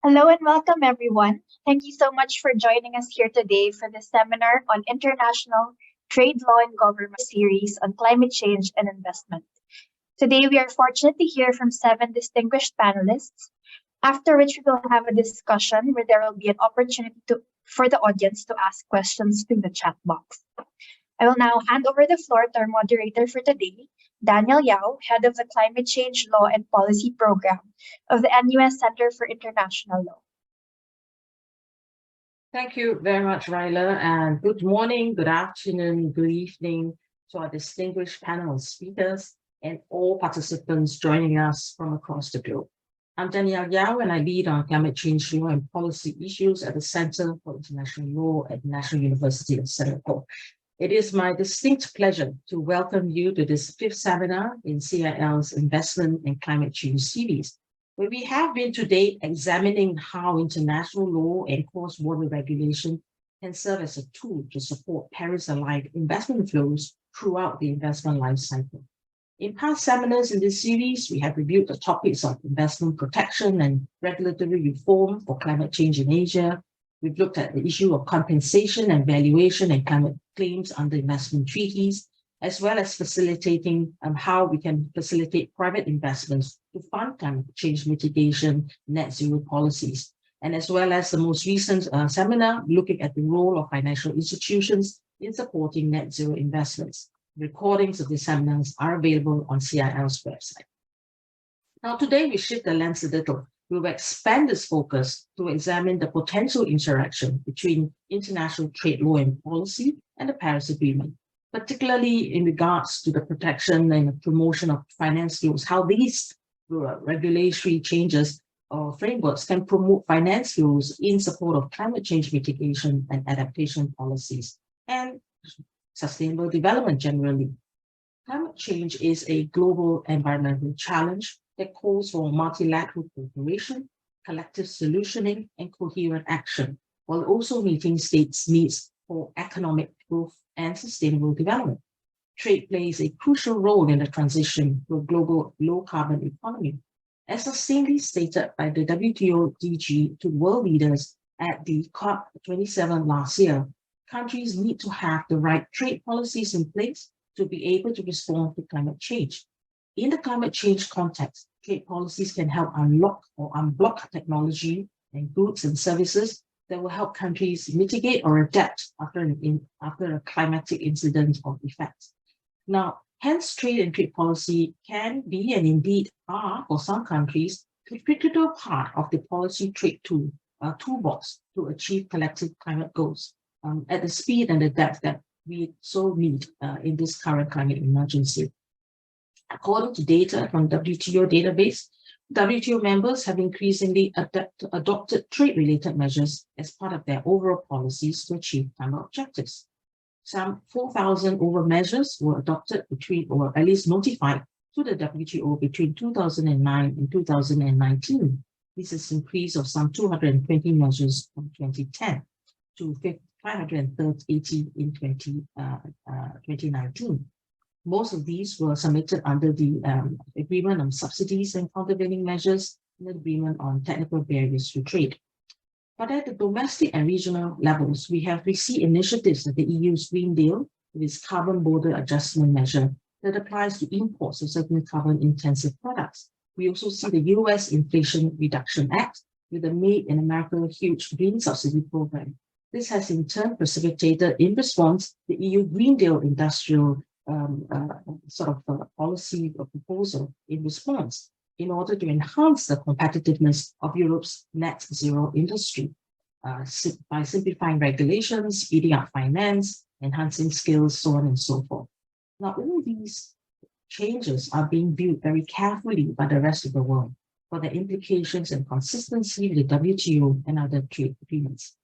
Hello and welcome, everyone. Thank you so much for joining us here today for the seminar on International Trade Law and Government series on climate change and investment. Today, we are fortunate to hear from 7 distinguished panelists, after which we will have a discussion where there will be an opportunity for the audience to ask questions through the chat box. I will now hand over the floor to our moderator for today, Daniel Yao, Head of the Climate Change Law and Policy Program of the NUS Center for International Law. Thank you very much, Ryla, and good morning, good afternoon, good evening to our distinguished panel of speakers and all participants joining us from across the globe. I'm Danielle Yao, and I lead on climate change law and policy issues at the Center for International Law at the National University of Singapore. It is my distinct pleasure to welcome you to this 5th seminar in CIL's Investment and Climate Change series, where we have been to date examining how international law and cross-border regulation can serve as a tool to support Paris-aligned investment flows throughout the investment life cycle. In past seminars in this series, we have reviewed the topics of investment protection and regulatory reform for climate change in Asia. We've looked at the issue of compensation and valuation and climate claims under investment treaties, as well as facilitating how we can facilitate private investments to fund climate change mitigation, net zero policies, and as well as the most recent seminar looking at the role of financial institutions in supporting net zero investments. Recordings of the seminars are available on CIL's website. Now, today we shift the lens a little. We will expand this focus to examine the potential interaction between international trade law and policy and the Paris Agreement, particularly in regards to the protection and the promotion of finance flows, how these regulatory changes or frameworks can promote finance flows in support of climate change mitigation and adaptation policies and sustainable development generally. Climate change is a global environmental challenge that calls for multilateral cooperation, collective solutioning, and coherent action, while also meeting states' needs for economic growth and sustainable development. Trade plays a crucial role in the transition to a global low-carbon economy. As succinctly stated by the WTO DG to world leaders at the COP27 last year, countries need to have the right trade policies in place to be able to respond to climate change. In the climate change context, trade policies can help unlock or unblock technology and goods and services that will help countries mitigate or adapt after a climatic incident or effect. Now, hence trade and trade policy can be and indeed are, for some countries, a critical part of the policy trade toolbox to achieve collective climate goals at the speed and the depth that we so need in this current climate emergency. According to data from WTO database, WTO members have increasingly adopted trade-related measures as part of their overall policies to achieve climate objectives. Some 4,000 over measures were adopted or at least notified to the WTO between 2009 and 2019. This is an increase of some 220 measures from 2010 to 580 in 2019. Most of these were submitted under the Agreement on Subsidies and Countervailing Measures and the Agreement on Technical Barriers to Trade. But at the domestic and regional levels, we see initiatives of the EU's Green Deal with its carbon border adjustment measure that applies to imports of certain carbon-intensive products. We also see the US Inflation Reduction Act with the Made in America huge green subsidy program. This has in turn precipitated, in response, the EU Green Deal industrial policy or proposal in response in order to enhance the competitiveness of Europe's net zero industry by simplifying regulations, speeding up finance, enhancing skills, so on and so forth. Now, all these changes are being viewed very carefully by the rest of the world for their implications and consistency with the WTO and other trade agreements.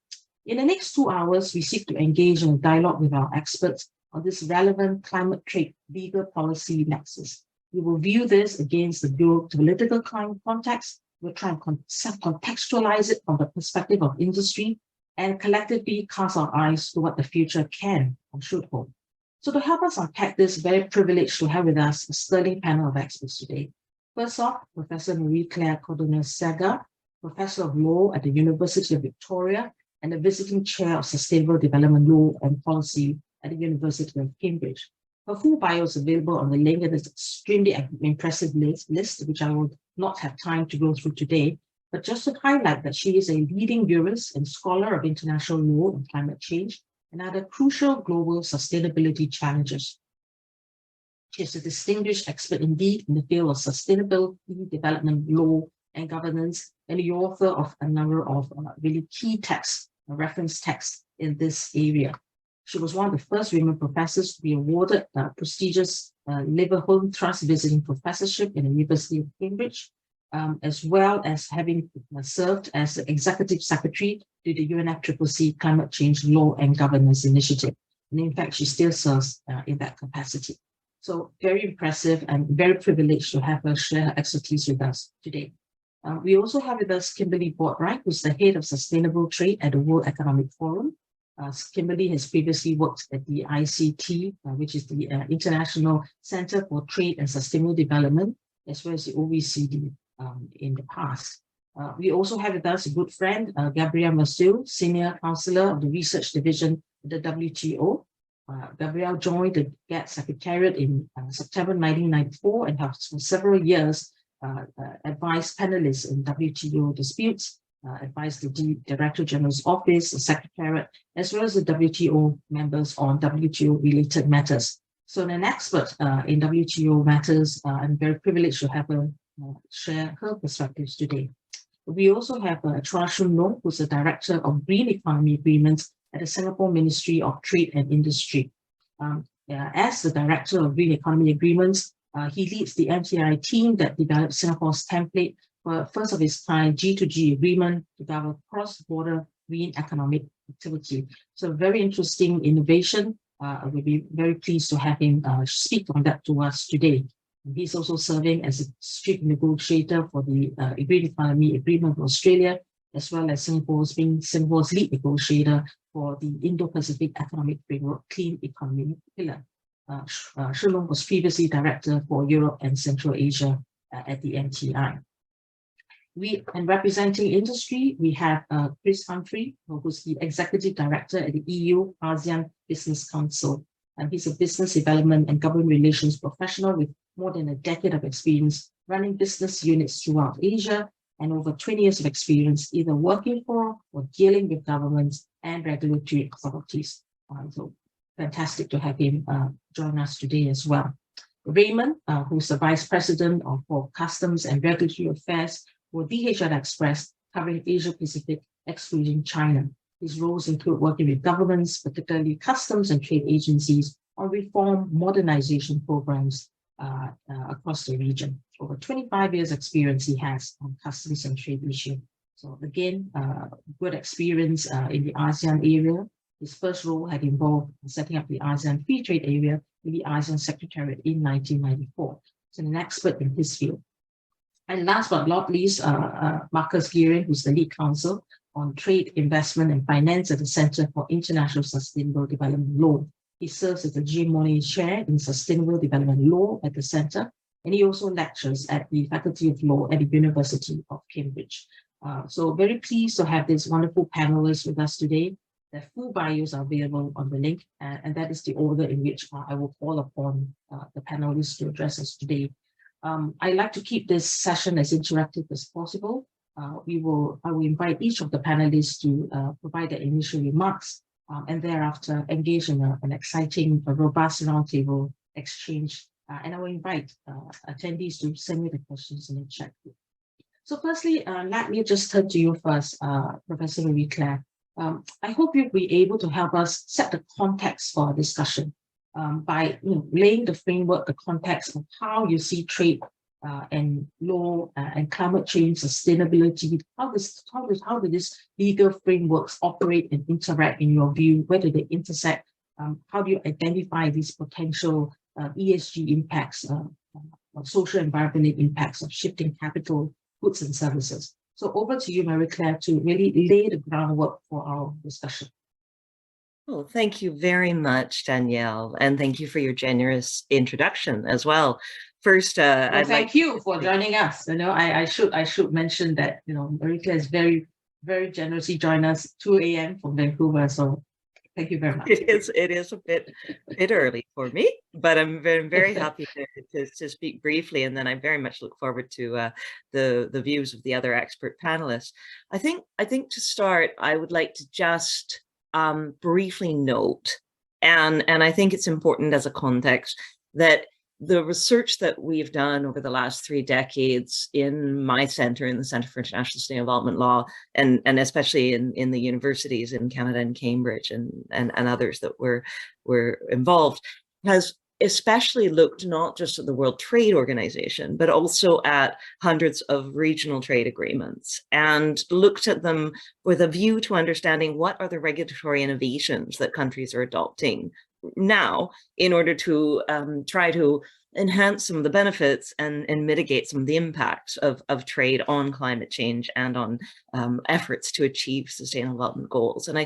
In the next 2 hours, we seek to engage in a dialogue with our experts on this relevant climate trade legal policy nexus. We will view this against the geopolitical climate context. We'll try and contextualize it from the perspective of industry and collectively cast our eyes to what the future can or should hold. So to help us unpack this, very privileged to have with us a sterling panel of experts today. First off, Professor Marie-Claire Cordonez-Segar, Professor of Law at the University of Victoria, and a visiting chair of Sustainable Development Law and Policy at the University of Cambridge. Her full bio is available on the link, and it's extremely impressive list, which I will not have time to go through today. But just to highlight that she is a leading jurist and scholar of international law and climate change and other crucial global sustainability challenges. She is a distinguished expert indeed in the field of sustainability, development, law, and governance, and the author of a number of really key texts, reference texts in this area. She was one of the first women professors to be awarded a prestigious Liverhome Trust Visiting Professorship in the University of Cambridge, as well as having served as the Executive Secretary to the UNFCCC Climate Change Law and Governance Initiative. And in fact, she still serves in that capacity. So very impressive and very privileged to have her share her expertise with us today. We also have with us Kimberly Bortright, who's the head of sustainable trade at the World Economic Forum. Kimberly has previously worked at the ICT, which is the International Center for Trade and Sustainable Development, as well as the OECD in the past. We also have with us a good friend, Gabrielle Massieu, Senior Counselor of the Research Division at the WTO. Gabrielle joined the GATT Secretariat in September 1994 and has for several years advised panelists in WTO disputes, advised the Director General's Office, the Secretariat, as well as the WTO members on WTO-related matters. So an expert in WTO matters, I'm very privileged to have her share her perspectives today. We also have Chua Shun Loong, who's the Director of Green Economy Agreements at the Singapore Ministry of Trade and Industry. As the Director of Green Economy Agreements, he leads the MCI team that developed Singapore's template for first of its kind G2G agreement to govern cross-border green economic activity. So very interesting innovation. We'll be very pleased to have him speak on that to us today. He's also serving as a chief negotiator for the Green Economy Agreement for Australia, as well as Singapore's lead negotiator for the Indo-Pacific Economic Framework Clean Economy Pillar. Shun Loong was previously Director for Europe and Central Asia at the MTI. And representing industry, we have Chris Humphrey, who's the Executive Director at the EU ASEAN Business Council. And he's a business development and government relations professional with more than a decade of experience running business units throughout Asia and over 20 years of experience either working for or dealing with governments and regulatory authorities. So fantastic to have him join us today as well. Raymond, who's the Vice President for Customs and Regulatory Affairs for DHL Express, covering Asia Pacific, excluding China. His roles include working with governments, particularly customs and trade agencies, on reform modernization programs across the region. Over 25 years experience he has on customs and trade issues. So again, good experience in the ASEAN area. His first role had involved setting up the ASEAN Free Trade Area in the ASEAN Secretariat in 1994. So an expert in his field. And last but not least, Marcus Gearing, who's the lead counsel on trade, investment, and finance at the Center for International Sustainable Development Law. He serves as the Jim Monet Chair in Sustainable Development Law at the Center, and he also lectures at the Faculty of Law at the University of Cambridge. So very pleased to have these wonderful panelists with us today. Their full bios are available on the link, and that is the order in which I will call upon the panelists to address us today. I'd like to keep this session as interactive as possible. I will invite each of the panelists to provide their initial remarks and thereafter engage in an exciting, robust roundtable exchange. And I will invite attendees to send me the questions in the chat. So firstly, let me just turn to you first, Professor Marie-Claire. I hope you'll be able to help us set the context for our discussion by laying the framework, the context of how you see trade and law and climate change, sustainability. How do these legal frameworks operate and interact in your view? Where do they intersect? How do you identify these potential ESG impacts, social environmental impacts of shifting capital, goods and services? So over to you, Marie-Claire, to really lay the groundwork for our discussion. Well, thank you very much, Danielle, and thank you for your generous introduction as well. First, Well, I'd thank like you for joining us. I should mention that, Marika is very, very generously joined us 2 a.m. from Vancouver. So thank you very much. it is a bit early for me, but I'm very happy to speak briefly, and then I very much look forward to the views of the other expert panelists. I think to start, I would like to just briefly note, and I think it's important as a context, that the research that we've done over the last 3 decades in my center, in the Center for International Sustainable Development Law, and especially in the universities in Canada and Cambridge and others that were involved, has especially looked not just at the World Trade Organization, but also at hundreds of regional trade agreements, and looked at them with a view to understanding what are the regulatory innovations that countries are adopting now in order to try to enhance some of the benefits and mitigate some of the impacts of trade on climate change and on efforts to achieve sustainable development goals. And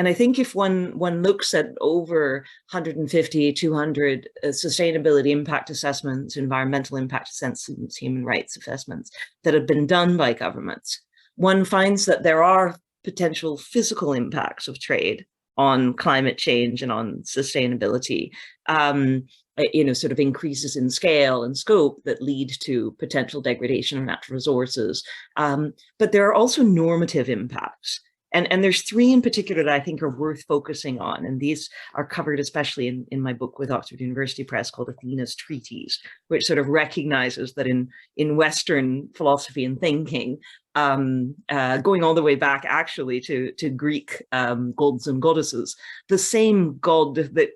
I think if one looks at over 150, 200 sustainability impact assessments, environmental impact assessments, human rights assessments that have been done by governments, one finds that there are potential physical impacts of trade on climate change and on sustainability, sort of increases in scale and scope that lead to potential degradation of natural resources. But there are also normative impacts. And there's 3 in particular that I think are worth focusing on. And these are covered especially in my book with Oxford University Press called Athena's Treaties, which sort of recognizes that in Western philosophy and thinking, going all the way back actually to Greek gods and goddesses, the same god that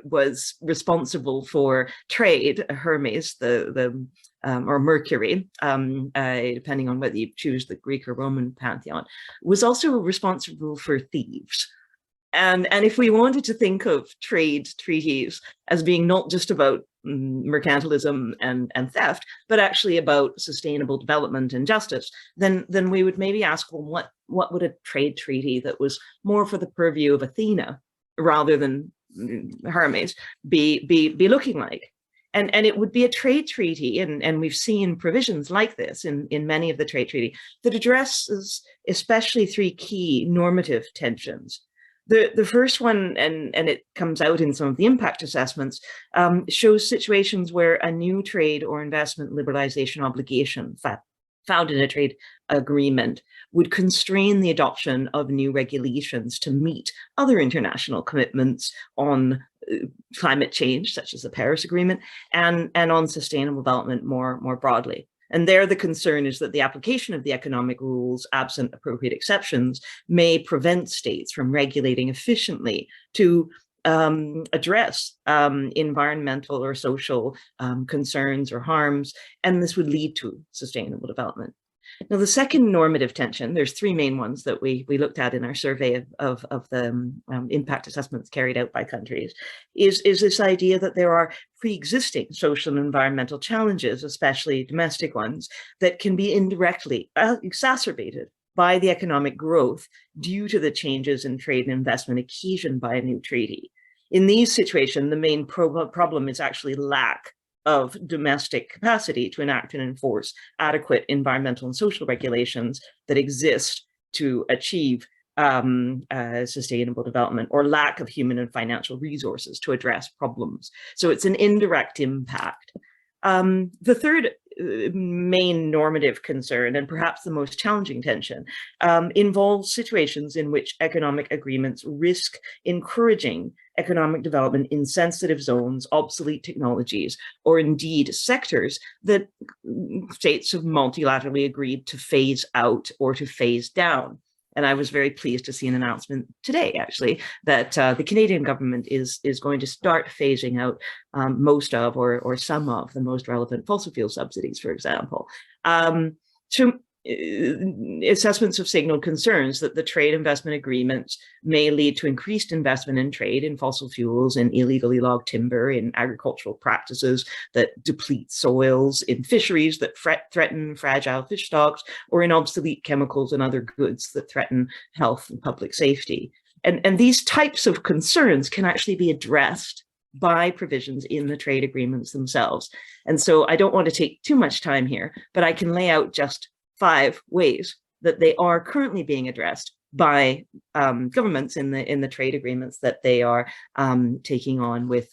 was responsible for trade, Hermes, or Mercury, depending on whether you choose the Greek or Roman pantheon, was also responsible for thieves. And if we wanted to think of trade treaties as being not just about mercantilism and theft, but actually about sustainable development and justice, then we would maybe ask, well, what would a trade treaty that was more for the purview of Athena rather than Hermes be looking like? And it would be a trade treaty, and we've seen provisions like this in many of the trade treaty that addresses especially 3 key normative tensions. The first one, and it comes out in some of the impact assessments, shows situations where a new trade or investment liberalization obligation found in a trade agreement would constrain the adoption of new regulations to meet other international commitments on climate change, such as the Paris Agreement, and on sustainable development more broadly. And there the concern is that the application of the economic rules, absent appropriate exceptions, may prevent states from regulating efficiently to address environmental or social concerns or harms, and this would lead to sustainable development. Now, the second normative tension, there's 3 main ones that we looked at in our survey of the impact assessments carried out by countries, is this idea that there are pre-existing social and environmental challenges, especially domestic ones, that can be indirectly exacerbated by the economic growth due to the changes in trade and investment occasioned by a new treaty. In these situations, the main problem is actually lack of domestic capacity to enact and enforce adequate environmental and social regulations that exist to achieve sustainable development, or lack of human and financial resources to address problems. So it's an indirect impact. The third main normative concern, and perhaps the most challenging tension, involves situations in which economic agreements risk encouraging economic development in sensitive zones, obsolete technologies, or indeed sectors that states have multilaterally agreed to phase out or to phase down. And I was very pleased to see an announcement today, actually, that the Canadian government is going to start phasing out most of or some of the most relevant fossil fuel subsidies, for example. Assessments have signaled concerns that the trade investment agreements may lead to increased investment in trade in fossil fuels, in illegally logged timber, in agricultural practices that deplete soils, in fisheries that threaten fragile fish stocks, or in obsolete chemicals and other goods that threaten health and public safety. And these types of concerns can actually be addressed by provisions in the trade agreements themselves. And so I don't want to take too much time here, but I can lay out just 5 ways that they are currently being addressed by governments in the trade agreements that they are taking on with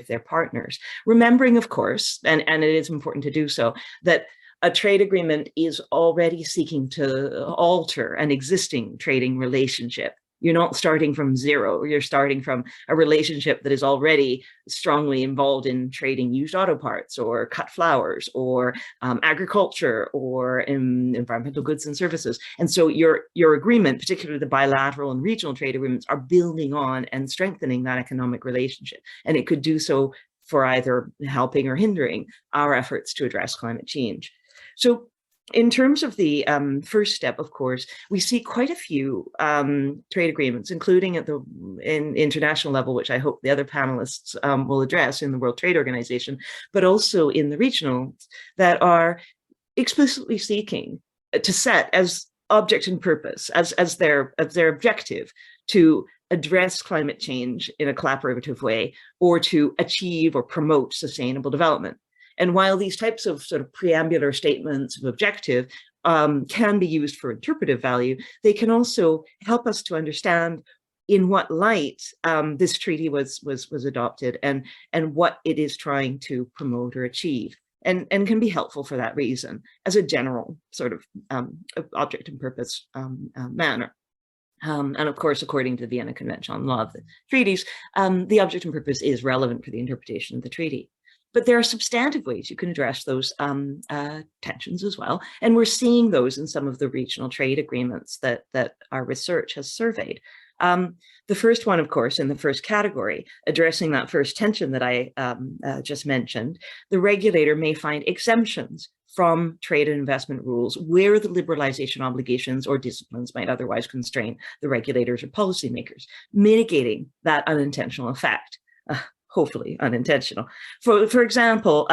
their partners. Remembering, of course, and it is important to do so, that a trade agreement is already seeking to alter an existing trading relationship. You're not starting from zero. You're starting from a relationship that is already strongly involved in trading used auto parts or cut flowers or agriculture or environmental goods and services. And so your agreement, particularly the bilateral and regional trade agreements, are building on and strengthening that economic relationship. And it could do so for either helping or hindering our efforts to address climate change. So in terms of the first step, of course, we see quite a few trade agreements, including at the international level, which I hope the other panelists will address in the World Trade Organization, but also in the regional, that are explicitly seeking to set as object and purpose, as their objective, to address climate change in a collaborative way, or to achieve or promote sustainable development. And while these types of sort of preambular statements of objective can be used for interpretive value, they can also help us to understand in what light this treaty was adopted and what it is trying to promote or achieve, and can be helpful for that reason as a general sort of object and purpose manner. And of course, according to the Vienna Convention on Law of the Treaties, the object and purpose is relevant for the interpretation of the treaty. But there are substantive ways you can address those tensions as well. And we're seeing those in some of the regional trade agreements that our research has surveyed. The first one, of course, in the first category, addressing that first tension that I just mentioned, the regulator may find exemptions from trade and investment rules where the liberalization obligations or disciplines might otherwise constrain the regulators or policymakers, mitigating that unintentional effect. Hopefully unintentional. For example,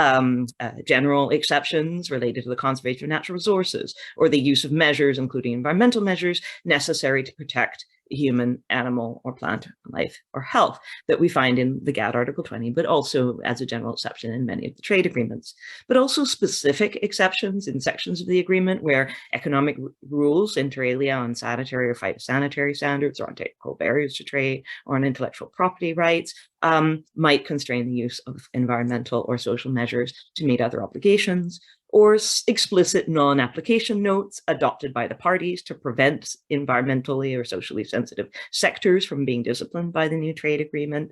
general exceptions related to the conservation of natural resources, or the use of measures, including environmental measures, necessary to protect human, animal, or plant life or health that we find in the GATT Article 20, but also as a general exception in many of the trade agreements. But also specific exceptions in sections of the agreement where economic rules, inter alia, on sanitary or phytosanitary standards, or on technical barriers to trade, or on intellectual property rights, might constrain the use of environmental or social measures to meet other obligations, or explicit non-application notes adopted by the parties to prevent environmentally or socially sensitive sectors from being disciplined by the new trade agreement,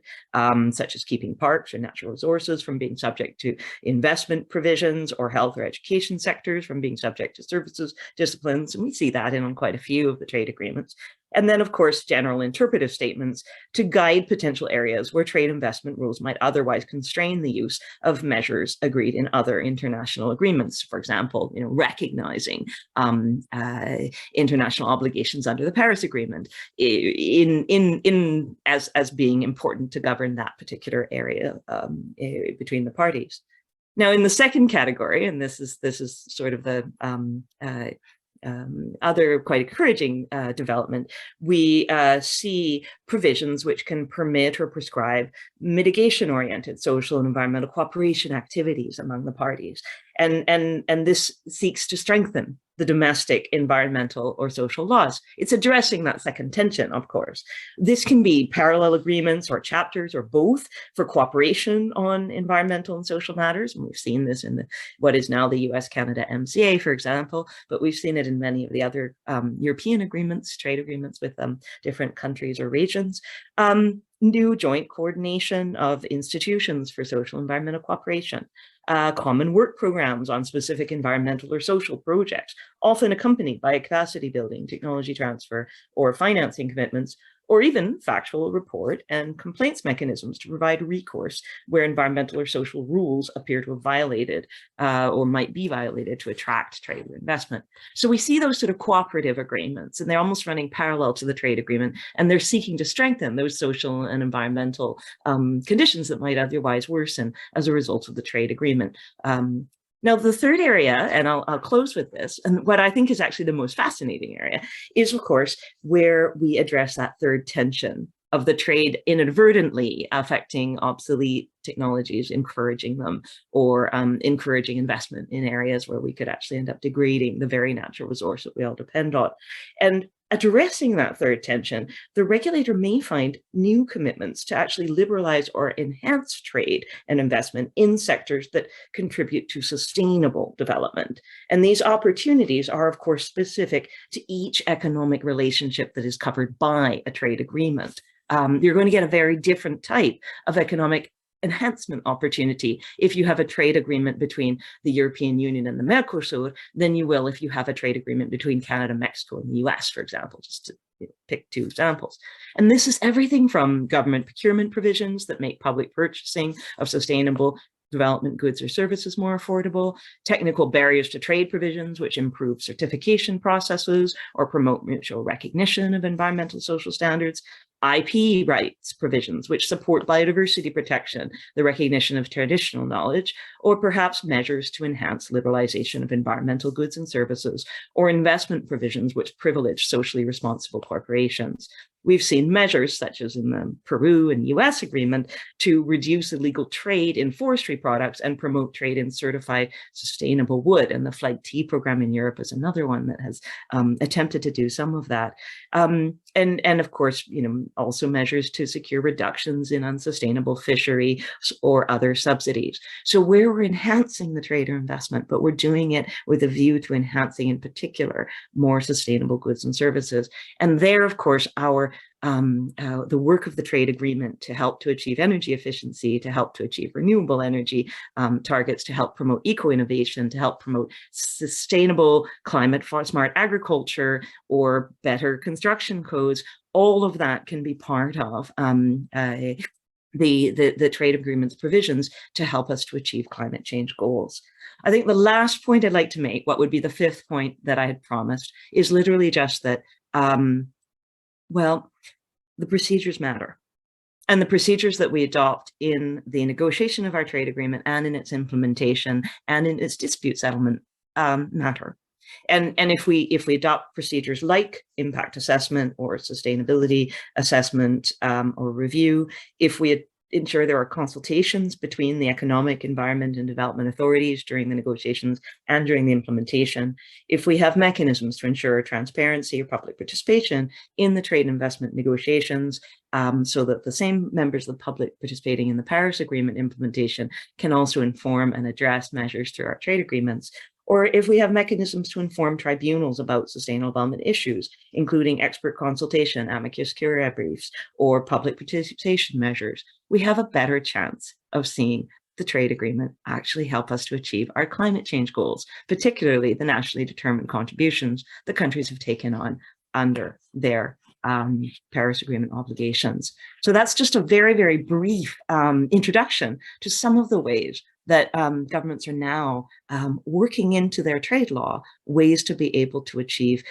such as keeping parks or natural resources from being subject to investment provisions, or health or education sectors from being subject to services disciplines. And we see that in on quite a few of the trade agreements. And then, of course, general interpretive statements to guide potential areas where trade investment rules might otherwise constrain the use of measures agreed in other international agreements. For example, recognizing international obligations under the Paris Agreement as being important to govern that particular area between the parties. Now, in the second category, and this is sort of the other quite encouraging development, we see provisions which can permit or prescribe mitigation-oriented social and environmental cooperation activities among the parties. And this seeks to strengthen the domestic environmental or social laws. It's addressing that second tension, of course. This can be parallel agreements or chapters or both for cooperation on environmental and social matters. And we've seen this in what is now the US-Canada MCA, for example, but we've seen it in many of the other European agreements, trade agreements with different countries or regions. New joint coordination of institutions for social environmental cooperation, common work programs on specific environmental or social projects, often accompanied by capacity building, technology transfer, or financing commitments, or even factual report and complaints mechanisms to provide recourse where environmental or social rules appear to have violated or might be violated to attract trade or investment. So we see those sort of cooperative agreements, and they're almost running parallel to the trade agreement, and they're seeking to strengthen those social and environmental conditions that might otherwise worsen as a result of the trade agreement. Now, the third area, and I'll close with this, and what I think is actually the most fascinating area, is, of course, where we address that third tension of the trade inadvertently affecting obsolete technologies, encouraging them, or encouraging investment in areas where we could actually end up degrading the very natural resource that we all depend on. And addressing that third tension, the regulator may find new commitments to actually liberalize or enhance trade and investment in sectors that contribute to sustainable development. And these opportunities are, of course, specific to each economic relationship that is covered by a trade agreement. You're going to get a very different type of economic enhancement opportunity if you have a trade agreement between the European Union and the Mercosur than you will if you have a trade agreement between Canada, Mexico, and the US, for example, just to pick two examples. And this is everything from government procurement provisions that make public purchasing of sustainable development goods or services more affordable, technical barriers to trade provisions, which improve certification processes or promote mutual recognition of environmental social standards, IP rights provisions, which support biodiversity protection, the recognition of traditional knowledge, or perhaps measures to enhance liberalization of environmental goods and services, or investment provisions which privilege socially responsible corporations. We've seen measures such as in the Peru and US agreement to reduce illegal trade in forestry products and promote trade in certified sustainable wood. And the FLEGT program in Europe is another one that has attempted to do some of that. And of course, also measures to secure reductions in unsustainable fishery or other subsidies. So where we're enhancing the trade or investment, but we're doing it with a view to enhancing in particular more sustainable goods and services. And there, of course, the work of the trade agreement to help to achieve energy efficiency, to help to achieve renewable energy targets, to help promote eco-innovation, to help promote sustainable climate smart agriculture or better construction codes, all of that can be part of the trade agreement's provisions to help us to achieve climate change goals. I think the last point I'd like to make, what would be the fifth point that I had promised, is literally just that well, the procedures matter. And the procedures that we adopt in the negotiation of our trade agreement and in its implementation and in its dispute settlement matter. And if we adopt procedures like impact assessment or sustainability assessment or review, if we ensure there are consultations between the economic, environment, and development authorities during the negotiations and during the implementation, if we have mechanisms to ensure transparency or public participation in the trade investment negotiations, so that the same members of the public participating in the Paris Agreement implementation can also inform and address measures through our trade agreements, or if we have mechanisms to inform tribunals about sustainable development issues, including expert consultation, amicus curiae briefs, or public participation measures, we have a better chance of seeing the trade agreement actually help us to achieve our climate change goals, particularly the nationally determined contributions the countries have taken on under their Paris Agreement obligations. So that's just a very, very brief introduction to some of the ways that governments are now working into their trade law ways to be able to achieve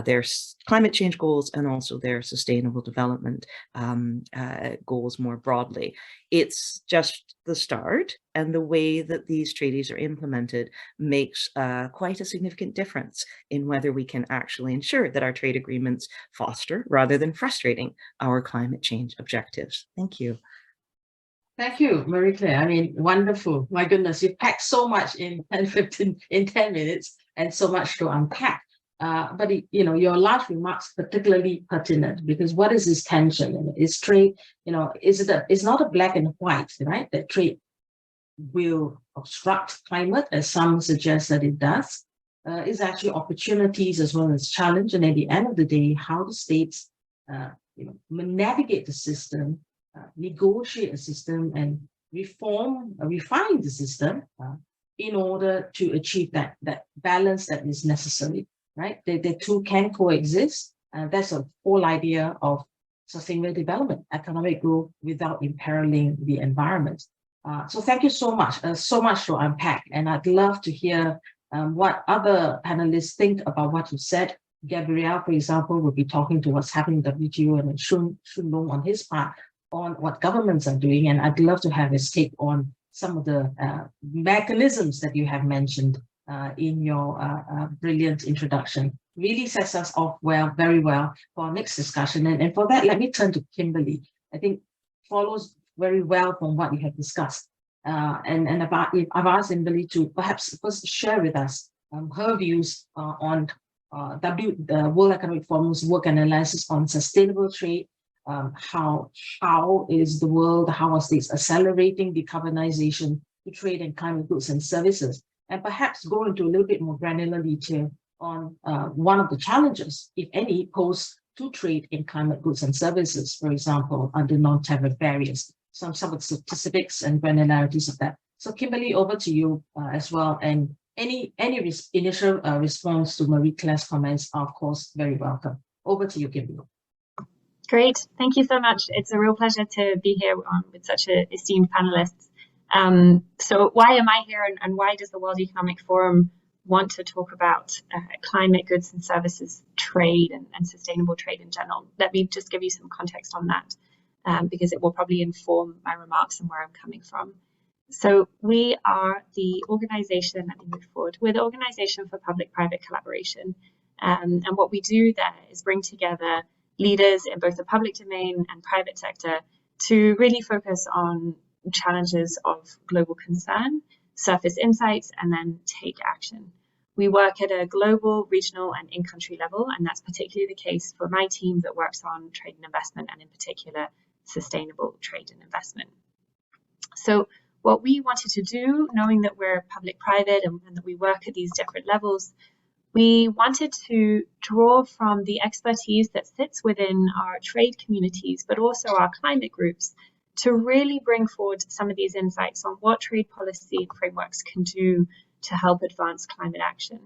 their climate change goals and also their sustainable development goals more broadly. It's just the start, and the way that these treaties are implemented makes quite a significant difference in whether we can actually ensure that our trade agreements foster rather than frustrating our climate change objectives. Thank you. Thank you, Marie-Claire. I mean, wonderful. My goodness, you packed so much in 10 minutes and so much to unpack. But your last remarks particularly pertinent, because what is this tension? Is trade, it's not a black and white, right? That trade will obstruct climate, as some suggest that it does. It's actually opportunities as well as challenge. And at the end of the day, how the states navigate the system, negotiate a system, and refine the system in order to achieve that balance that is necessary, right? The two can coexist. That's a whole idea of sustainable development, economic growth without imperiling the environment. So thank you so much to unpack. And I'd love to hear what other panelists think about what you said. Gabrielle, for example, will be talking to what's happening in WTO, and Shun Long on his part on what governments are doing. And I'd love to have his take on some of the mechanisms that you have mentioned in your brilliant introduction. really sets us off very well for our next discussion. And for that, let me turn to Kimberly. I think follows very well from what we have discussed. And about if I've asked Kimberly to perhaps first share with us her views on the World Economic Forum's work and analysis on sustainable trade. How is the world, how are states accelerating decarbonization to trade and climate goods and services? And perhaps go into a little bit more granular detail on one of the challenges, if any, posed to trade in climate goods and services, for example, under non-tariff barriers, some of the specifics and granularities of that. So Kimberly, over to you as well. And any initial response to Marie-Claire's comments are, of course, very welcome. Over to you, Kimberly. Great. Thank you so much. It's a real pleasure to be here with such esteemed panelists. So why am I here, and why does the World Economic Forum want to talk about climate goods and services trade and sustainable trade in general? Let me just give you some context on that, because it will probably inform my remarks and where I'm coming from. So we are the organization, let me move forward, we're the Organization for Public-Private Collaboration. And what we do there is bring together leaders in both the public domain and private sector to really focus on challenges of global concern, surface insights, and then take action. We work at a global, regional, and in-country level, and that's particularly the case for my team that works on trade and investment, and in particular, sustainable trade and investment. So what we wanted to do, knowing that we're public-private and that we work at these different levels, we wanted to draw from the expertise that sits within our trade communities, but also our climate groups, to really bring forward some of these insights on what trade policy and frameworks can do to help advance climate action.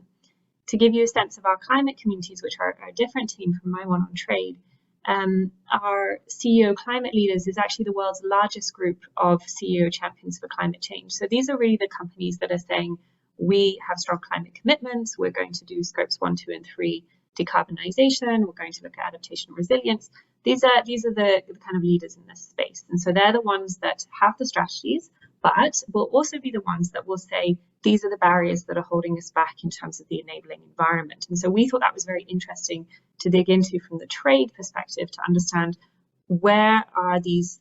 To give you a sense of our climate communities, which are a different team from my one on trade, our CEO Climate Leaders is actually the world's largest group of CEO champions for climate change. So these are really the companies that are saying, we have strong climate commitments, we're going to do scopes 1, 2, and 3 decarbonization, we're going to look at adaptation and resilience. These are the kind of leaders in this space. And so they're the ones that have the strategies, but will also be the ones that will say, these are the barriers that are holding us back in terms of the enabling environment. And so we thought that was very interesting to dig into from the trade perspective, to understand where are these,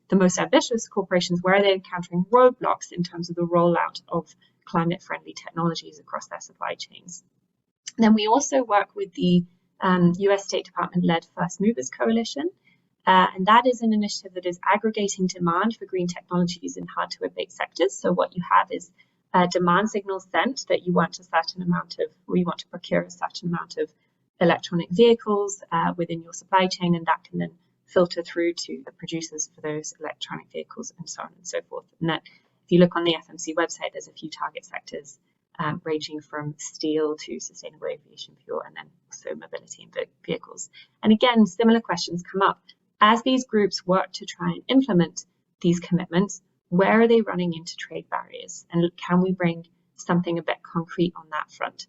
the most ambitious corporations, where are they encountering roadblocks in terms of the rollout of climate-friendly technologies across their supply chains. Then we also work with the US State Department-led First Movers Coalition, and that is an initiative that is aggregating demand for green technologies in hard-to-abate sectors. So what you have is demand signals sent that you want a certain amount of, or you want to procure a certain amount of electronic vehicles within your supply chain, and that can then filter through to the producers for those electronic vehicles, and so on and so forth. And that, if you look on the FMC website, there's a few target sectors ranging from steel to sustainable aviation fuel, and then also mobility and vehicles. And again, similar questions come up. As these groups work to try and implement these commitments, where are they running into trade barriers? And can we bring something a bit concrete on that front?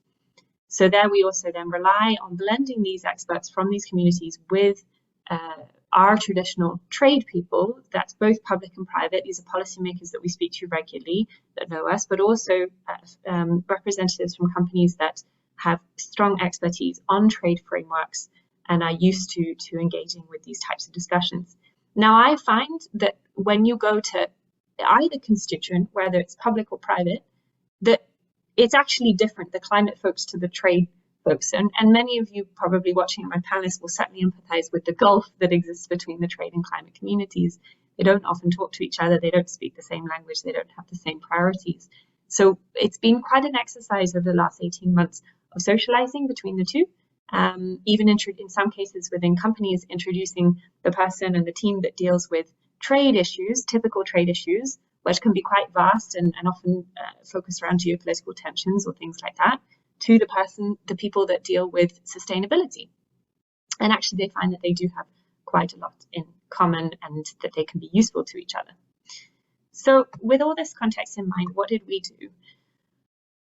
So there we also then rely on blending these experts from these communities with our traditional trade people, that's both public and private. These are policymakers that we speak to regularly that know us, but also representatives from companies that have strong expertise on trade frameworks and are used to engaging with these types of discussions. Now, I find that when you go to either constituent, whether it's public or private, that it's actually different, the climate folks to the trade folks. And many of you probably watching my panelists will certainly empathize with the gulf that exists between the trade and climate communities. They don't often talk to each other, they don't speak the same language, they don't have the same priorities. So it's been quite an exercise over the last 18 months of socializing between the two. Even in some cases within companies, introducing the person and the team that deals with trade issues, typical trade issues, which can be quite vast and often focus around geopolitical tensions or things like that, to the people that deal with sustainability. And actually they find that they do have quite a lot in common and that they can be useful to each other. So with all this context in mind, what did we do?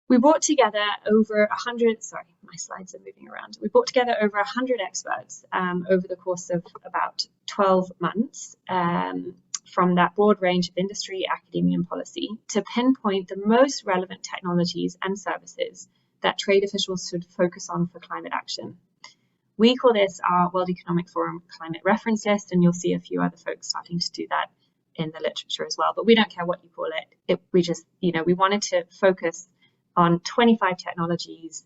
We brought together over 100, sorry, my slides are moving around. We brought together over 100 experts over the course of about 12 months from that broad range of industry, academia, and policy to pinpoint the most relevant technologies and services that trade officials should focus on for climate action. We call this our World Economic Forum Climate Reference List, and you'll see a few other folks starting to do that in the literature as well, but we don't care what you call it. We just, we wanted to focus on 25 technologies,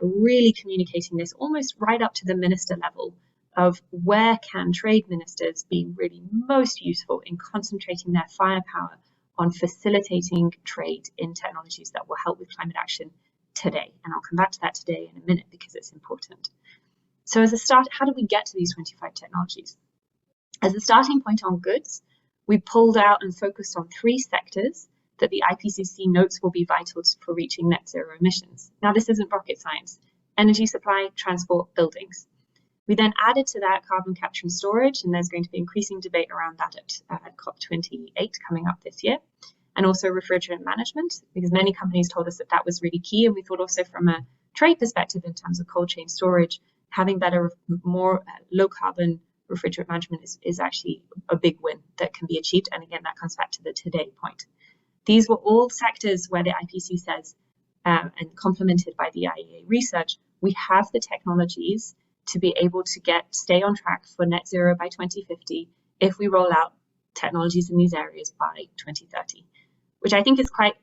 really communicating this almost right up to the minister level of where can trade ministers be really most useful in concentrating their firepower on facilitating trade in technologies that will help with climate action today. And I'll come back to that today in a minute because it's important. So as a start, how do we get to these 25 technologies? As a starting point on goods, we pulled out and focused on 3 sectors that the IPCC notes will be vital for reaching net zero emissions. Now, this isn't rocket science. Energy supply, transport, buildings. We then added to that carbon capture and storage, and there's going to be increasing debate around that at COP28 coming up this year. And also refrigerant management, because many companies told us that that was really key. And we thought also from a trade perspective in terms of cold chain storage, having better, more low carbon refrigerant management is actually a big win that can be achieved. And again, that comes back to the today point. These were all sectors where the IPCC says, and complemented by the IEA research, we have the technologies to be able to stay on track for net zero by 2050 if we roll out technologies in these areas by 2030, which I think is quite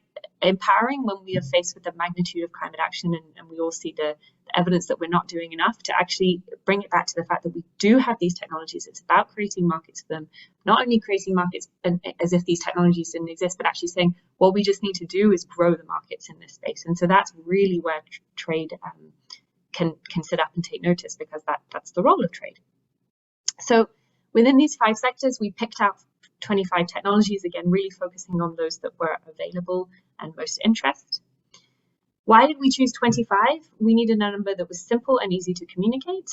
empowering when we are faced with the magnitude of climate action and we all see the evidence that we're not doing enough to actually bring it back to the fact that we do have these technologies. It's about creating markets for them, not only creating markets as if these technologies didn't exist, but actually saying what we just need to do is grow the markets in this space. And so that's really where trade can sit up and take notice, because that's the role of trade. So within these 5 sectors, we picked out 25 technologies, again, really focusing on those that were available and most interest. Why did we choose 25? We needed a number that was simple and easy to communicate.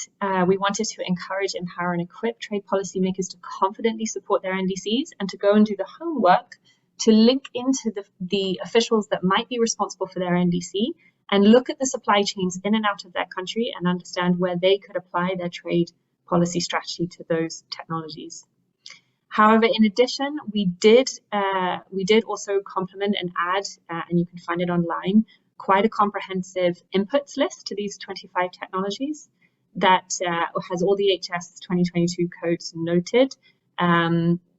We wanted to encourage, empower, and equip trade policymakers to confidently support their NDCs and to go and do the homework to link into the officials that might be responsible for their NDC and look at the supply chains in and out of their country and understand where they could apply their trade policy strategy to those technologies. However, in addition, we did also complement and add, and you can find it online, quite a comprehensive inputs list to these 25 technologies that has all the HS 2022 codes noted.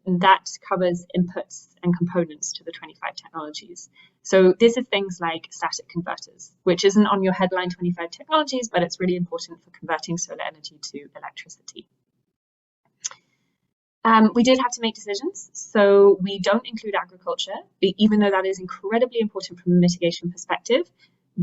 That covers inputs and components to the 25 technologies. So this is things like static converters, which isn't on your headline 25 technologies, but it's really important for converting solar energy to electricity. We did have to make decisions, so we don't include agriculture, even though that is incredibly important from a mitigation perspective.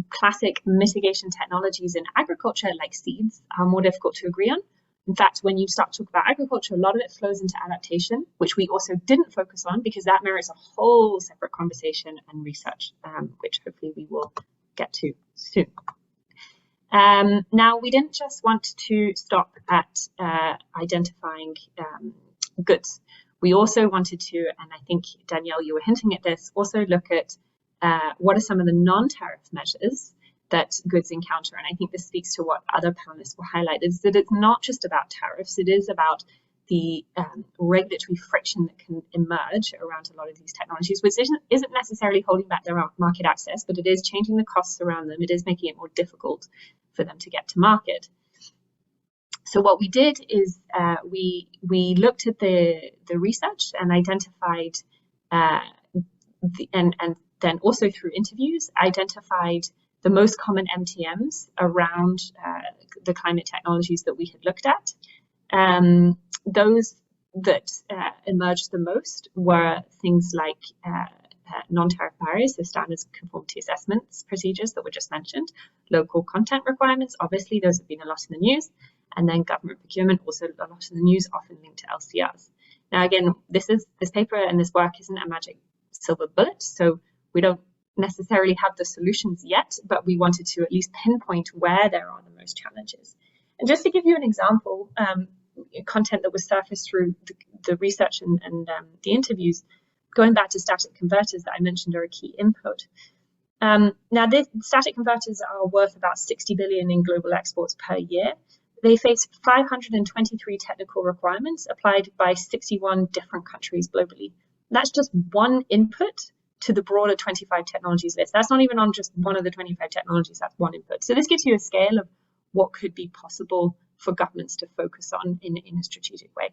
Classic mitigation technologies in agriculture, like seeds, are more difficult to agree on. In fact, when you start to talk about agriculture, a lot of it flows into adaptation, which we also didn't focus on because that merits a whole separate conversation and research, which hopefully we will get to soon. Now, we didn't just want to stop at identifying goods. We also wanted to, and I think, Danielle, you were hinting at this, also look at what are some of the non-tariff measures that goods encounter. And I think this speaks to what other panelists will highlight, is that it's not just about tariffs, it is about the regulatory friction that can emerge around a lot of these technologies, which isn't necessarily holding back their market access, but it is changing the costs around them. It is making it more difficult for them to get to market. So what we did is we looked at the research and identified, and then also through interviews, identified the most common MTMs around the climate technologies that we had looked at. Those that emerged the most were things like non-tariff barriers, so standards conformity assessments procedures that were just mentioned, local content requirements, obviously those have been a lot in the news, and then government procurement, also a lot in the news, often linked to LCRs. Now again, this paper and this work isn't a magic silver bullet, so we don't necessarily have the solutions yet, but we wanted to at least pinpoint where there are the most challenges. And just to give you an example, content that was surfaced through the research and the interviews, going back to static converters that I mentioned are a key input. Now, static converters are worth about 60 billion in global exports per year. They face 523 technical requirements applied by 61 different countries globally. That's just one input to the broader 25 technologies list. That's not even on just one of the 25 technologies, that's one input. So this gives you a scale of what could be possible for governments to focus on in a strategic way.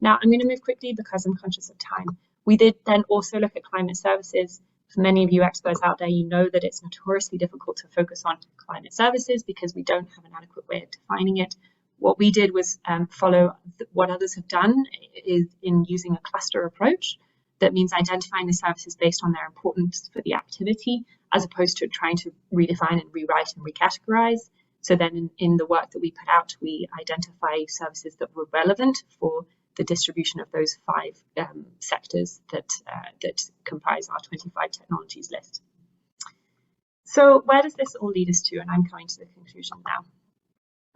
Now, I'm going to move quickly because I'm conscious of time. We did then also look at climate services. For many of you experts out there, you know that it's notoriously difficult to focus on climate services because we don't have an adequate way of defining it. What we did was follow what others have done is in using a cluster approach. That means identifying the services based on their importance for the activity, as opposed to trying to redefine and rewrite and recategorize. So then in the work that we put out, we identify services that were relevant for the distribution of those 5 sectors that comprise our 25 technologies list. So where does this all lead us to? And I'm coming to the conclusion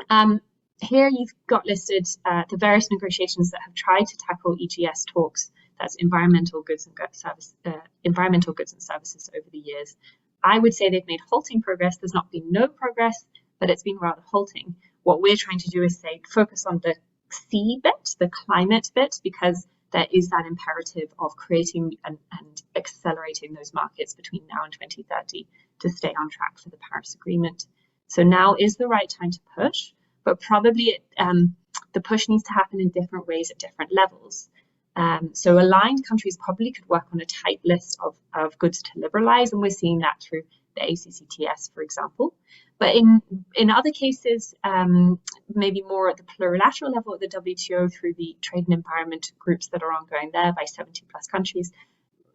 now. Here you've got listed the various negotiations that have tried to tackle EGS talks, that's environmental goods and services over the years. I would say they've made halting progress. There's not been no progress, but it's been rather halting. What we're trying to do is say focus on the C bit, the climate bit, because there is that imperative of creating and accelerating those markets between now and 2030 to stay on track for the Paris Agreement. So now is the right time to push, but probably the push needs to happen in different ways at different levels. So aligned countries probably could work on a tight list of goods to liberalize, and we're seeing that through the ACCTS, for example. But in other cases, maybe more at the plurilateral level at the WTO through the trade and environment groups that are ongoing there by 70 plus countries,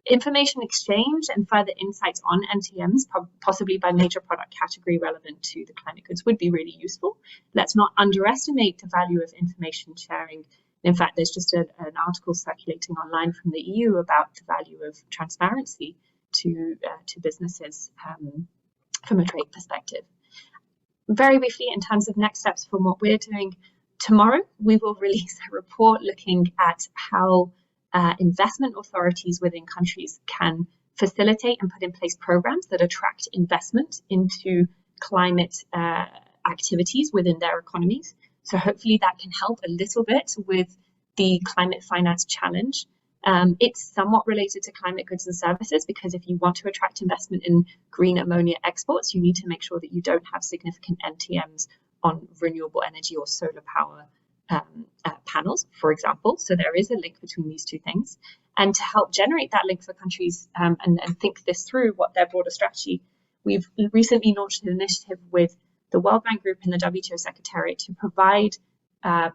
information exchange and further insights on NTMs, possibly by major product category relevant to the climate goods, would be really useful. Let's not underestimate the value of information sharing. In fact, there's just an article circulating online from the EU about the value of transparency to businesses from a trade perspective. Very briefly, in terms of next steps from what we're doing, tomorrow we will release a report looking at how investment authorities within countries can facilitate and put in place programs that attract investment into climate activities within their economies. So hopefully that can help a little bit with the climate finance challenge. It's somewhat related to climate goods and services, because if you want to attract investment in green ammonia exports, you need to make sure that you don't have significant NTMs on renewable energy or solar power panels, for example. So there is a link between these two things. And to help generate that link for countries and think this through, what their broader strategy, we've recently launched an initiative with the World Bank Group and the WTO Secretariat to provide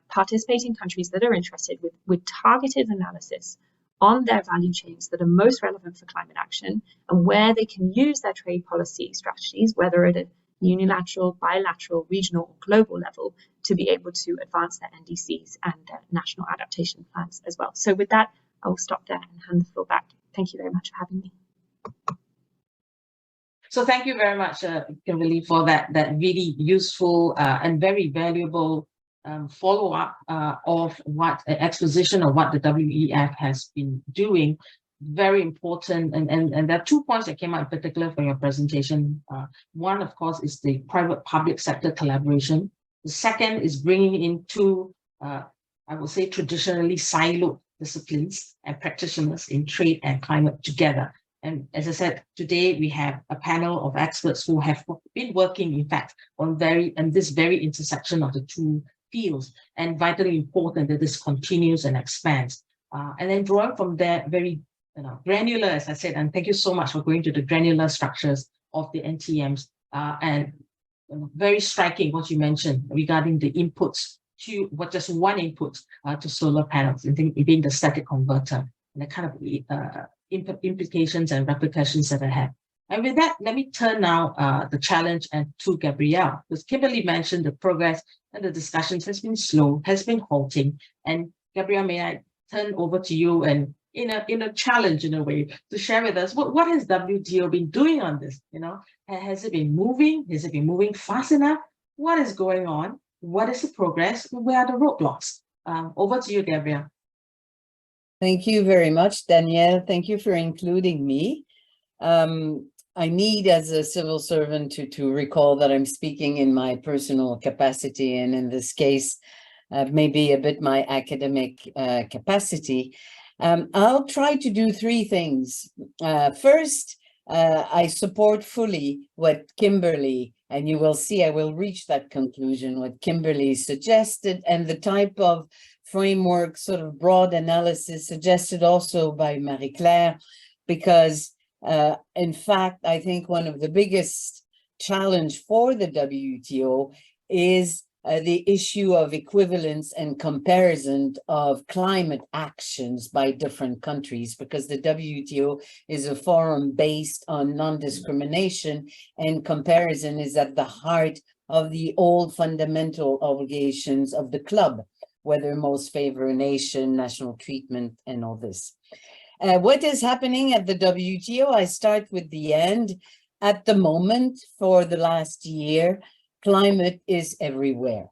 participating countries that are interested with targeted analysis on their value chains that are most relevant for climate action, and where they can use their trade policy strategies, whether at a unilateral, bilateral, regional, or global level, to be able to advance their NDCs and their national adaptation plans as well. So with that, I will stop there and hand the floor back. Thank you very much for having me. So thank you very much, Kimberly, for that really useful and very valuable follow-up of what exposition of what the WEF has been doing. Very important, and there are 2 points that came out in particular from your presentation. One, of course, is the private-public sector collaboration. The second is bringing in 2, I would say, traditionally siloed disciplines and practitioners in trade and climate together. And as I said, today we have a panel of experts who have been working, in fact, on this very intersection of the 2 fields, and vitally important that this continues and expands. And then drawing from there, very granular, as I said, and thank you so much for going to the granular structures of the NTMs, and very striking what you mentioned regarding the inputs to just one input to solar panels, and being the static converter, and the kind of implications and repercussions that I have. And with that, let me turn now the challenge to Gabrielle, because Kimberly mentioned the progress and the discussions has been slow, has been halting. And Gabrielle, may I turn over to you and in a challenge in a way to share with us what has WTO been doing on this? Has it been moving? Has it been moving fast enough? What is going on? What is the progress? Where are the roadblocks? Over to you, Gabrielle. Thank you very much, Danielle. Thank you for including me. I need, as a civil servant, to recall that I'm speaking in my personal capacity, and in this case, maybe a bit my academic capacity. I'll try to do three things. First, I support fully what Kimberly, and you will see I will reach that conclusion, what Kimberly suggested, and the type of framework, sort of broad analysis suggested also by Marie-Claire, because in fact, I think one of the biggest challenge for the WTO is the issue of equivalence and comparison of climate actions by different countries, because the WTO is a forum based on non-discrimination, and comparison is at the heart of the old fundamental obligations of the club, whether most favored nation, national treatment, and all this. What is happening at the WTO? I start with the end. At the moment, for the last year, climate is everywhere.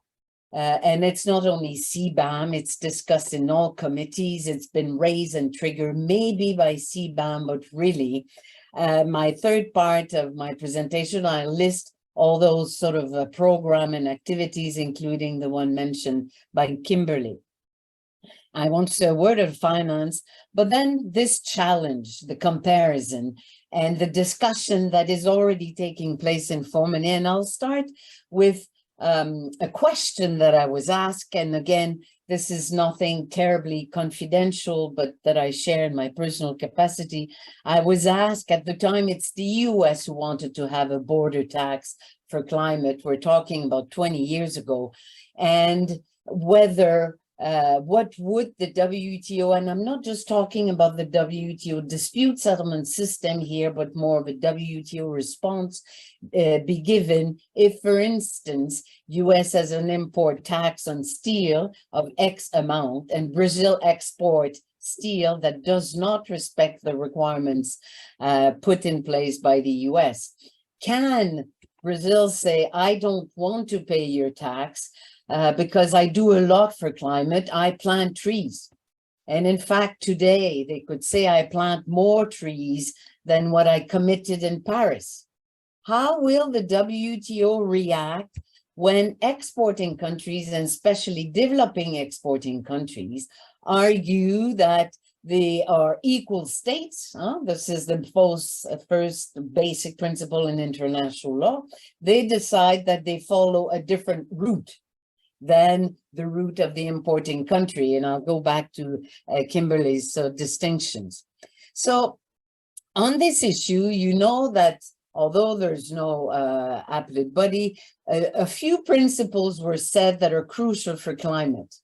And it's not only CBAM, it's discussed in all committees. It's been raised and triggered maybe by CBAM, but really, my third part of my presentation, I list all those sort of program and activities, including the one mentioned by Kimberly. I want to say a word of finance, but then this challenge, the comparison, and the discussion that is already taking place in Formane. And I'll start with a question that I was asked. And again, this is nothing terribly confidential, but that I share in my personal capacity. I was asked at the time, it's the US who wanted to have a border tax for climate. We're talking about 20 years ago. And whether what would the WTO, and I'm not just talking about the WTO dispute settlement system here, but more of a WTO response be given if, for instance, US has an import tax on steel of X amount and Brazil export steel that does not respect the requirements put in place by the US. Can Brazil say, I don't want to pay your tax because I do a lot for climate, I plant trees. And in fact, today they could say I plant more trees than what I committed in Paris. How will the WTO react when exporting countries, and especially developing exporting countries, argue that they are equal states? This is the first basic principle in international law. They decide that they follow a different route than the route of the importing country. And I'll go back to Kimberly's distinctions. So on this issue, you know that although there's no appellate body, a few principles were said that are crucial for climate.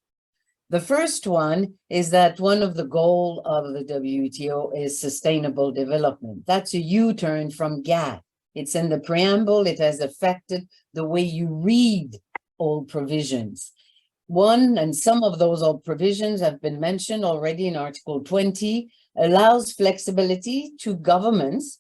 The first one is that one of the goals of the WTO is sustainable development. That's a U-turn from GATT. It's in the preamble. It has affected the way you read old provisions. One, and some of those old provisions have been mentioned already in Article 20, allows flexibility to governments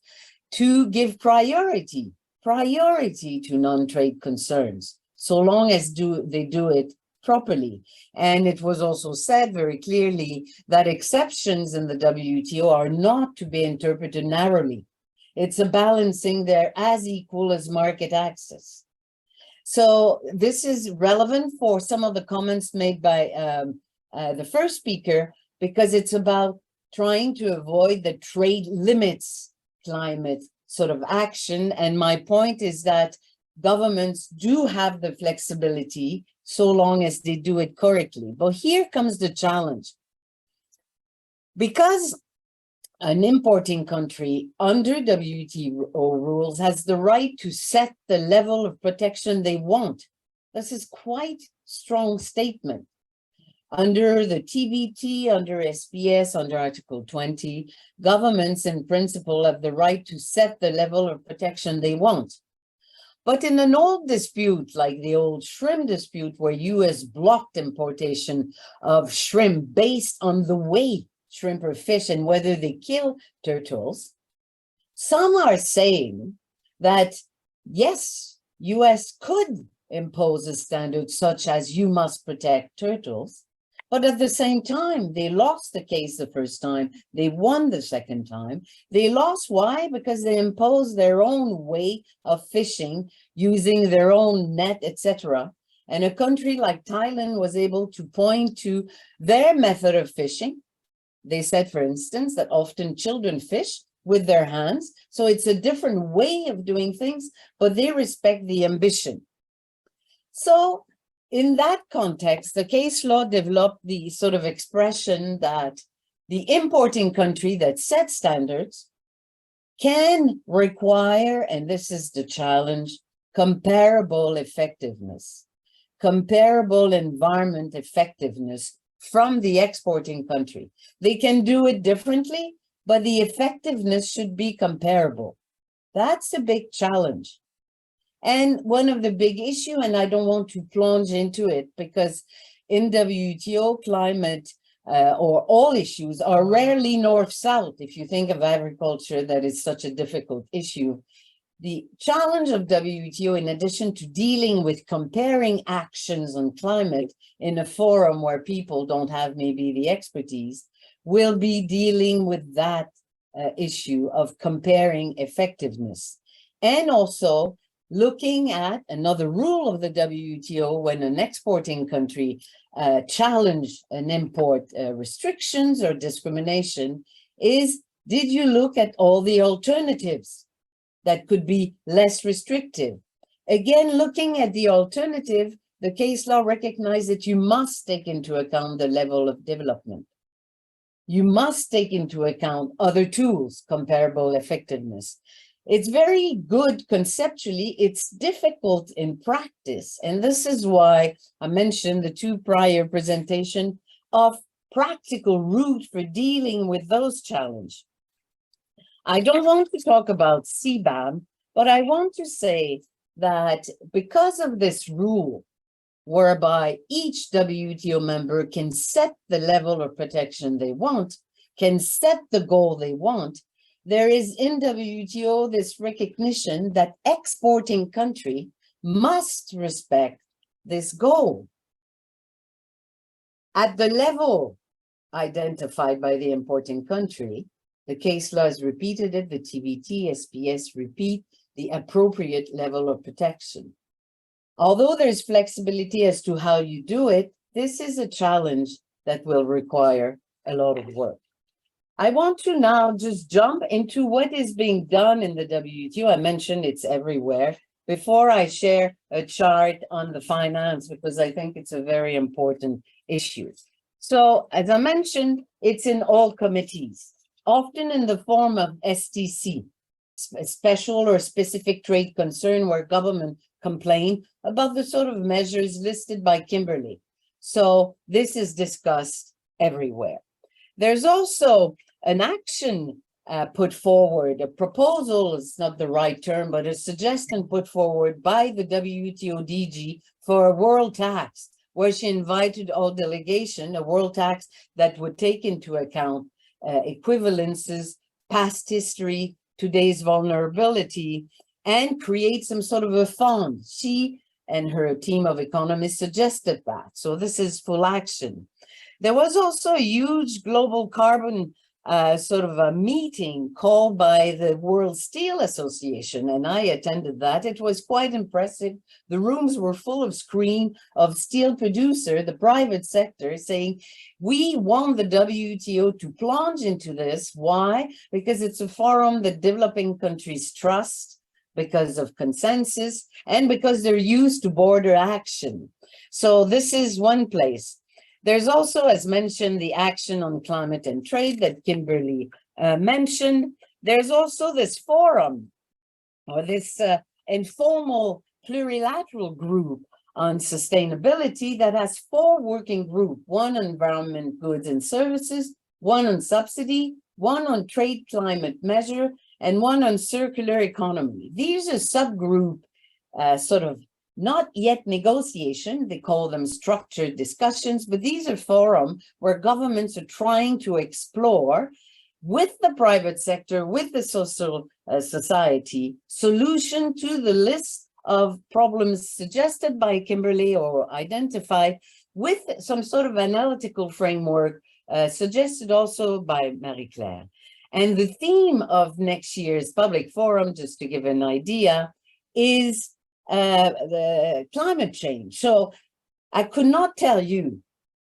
to give priority to non-trade concerns, so long as they do it properly. And it was also said very clearly that exceptions in the WTO are not to be interpreted narrowly. It's a balancing there as equal as market access. So this is relevant for some of the comments made by the first speaker, because it's about trying to avoid the trade limits climate sort of action. And my point is that governments do have the flexibility so long as they do it correctly. But here comes the challenge. Because an importing country under WTO rules has the right to set the level of protection they want. This is quite strong statement. Under the TBT, under SPS, under Article 20, governments in principle have the right to set the level of protection they want. But in an old dispute, like the old shrimp dispute, where US blocked importation of shrimp based on the way shrimp are fished and whether they kill turtles, some are saying that, yes, US could impose a standard such as you must protect turtles, but at the same time, they lost the case the first time, they won the second time. They lost, why? Because they imposed their own way of fishing using their own net, etc. And a country like Thailand was able to point to their method of fishing, They said, for instance, that often children fish with their hands. So it's a different way of doing things, but they respect the ambition. So in that context, the case law developed the sort of expression that the importing country that sets standards can require, and this is the challenge, comparable effectiveness, comparable environment effectiveness from the exporting country. They can do it differently, but the effectiveness should be comparable. That's a big challenge. And one of the big issue, and I don't want to plunge into it because in WTO climate or all issues are rarely north-south. If you think of agriculture, that is such a difficult issue. The challenge of WTO, in addition to dealing with comparing actions on climate in a forum where people don't have maybe the expertise, will be dealing with that issue of comparing effectiveness. And also looking at another rule of the WTO when an exporting country challenge an import restrictions or discrimination is, did you look at all the alternatives that could be less restrictive? Again, looking at the alternative, the case law recognizes that you must take into account the level of development. You must take into account other tools, comparable effectiveness. It's very good conceptually, it's difficult in practice. And this is why I mentioned the two prior presentations of practical route for dealing with those challenges. I don't want to talk about CBAM, but I want to say that because of this rule, whereby each WTO member can set the level of protection they want, can set the goal they want, there is in WTO this recognition that exporting country must respect this goal. At the level identified by the importing country, the case law has repeated it, the TBT, SPS repeat the appropriate level of protection. Although there's flexibility as to how you do it, this is a challenge that will require a lot of work. I want to now just jump into what is being done in the WTO. I mentioned it's everywhere. Before I share a chart on the finance, because I think it's a very important issue. So as I mentioned, it's in all committees, often in the form of STC, special or specific trade concern, where government complain about the sort of measures listed by Kimberly. So this is discussed everywhere. There's also an action put forward, a proposal is not the right term, but a suggestion put forward by the WTO DG for a world tax, where she invited all delegation, a world tax that would take into account equivalences, past history, today's vulnerability, and create some sort of a fund. She and her team of economists suggested that. So this is full action. There was also a huge global carbon sort of a meeting called by the World Steel Association, and I attended that. It was quite impressive. The rooms were full of screen of steel producer, the private sector, saying, we want the WTO to plunge into this. Why? Because it's a forum that developing countries trust, because of consensus, and because they're used to border action. So this is one place. There's also, as mentioned, the action on climate and trade that Kimberly mentioned. There's also this forum, or this informal plurilateral group on sustainability that has 4 working groups, one on environment, goods and services, one on subsidy, one on trade climate measure, and one on circular economy. These are subgroup sort of not yet negotiation, they call them structured discussions, but these are forums where governments are trying to explore with the private sector, with the social society, solution to the list of problems suggested by Kimberly or identified with some sort of analytical framework suggested also by Marie-Claire. And the theme of next year's public forum, just to give an idea, is the climate change. So I could not tell you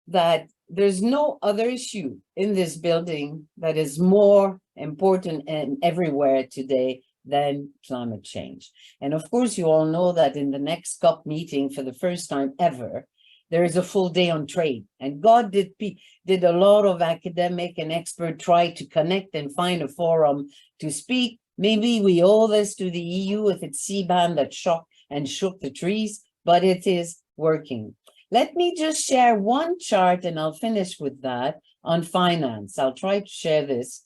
that there's no other issue in this building that is more important and everywhere today than climate change. And of course, you all know that in the next COP meeting, for the first time ever, there is a full day on trade. And God did a lot of academic and expert try to connect and find a forum to speak. Maybe we owe this to the EU with its CBAM that shook the trees, but it is working. Let me just share one chart and I'll finish with that on finance. I'll try to share this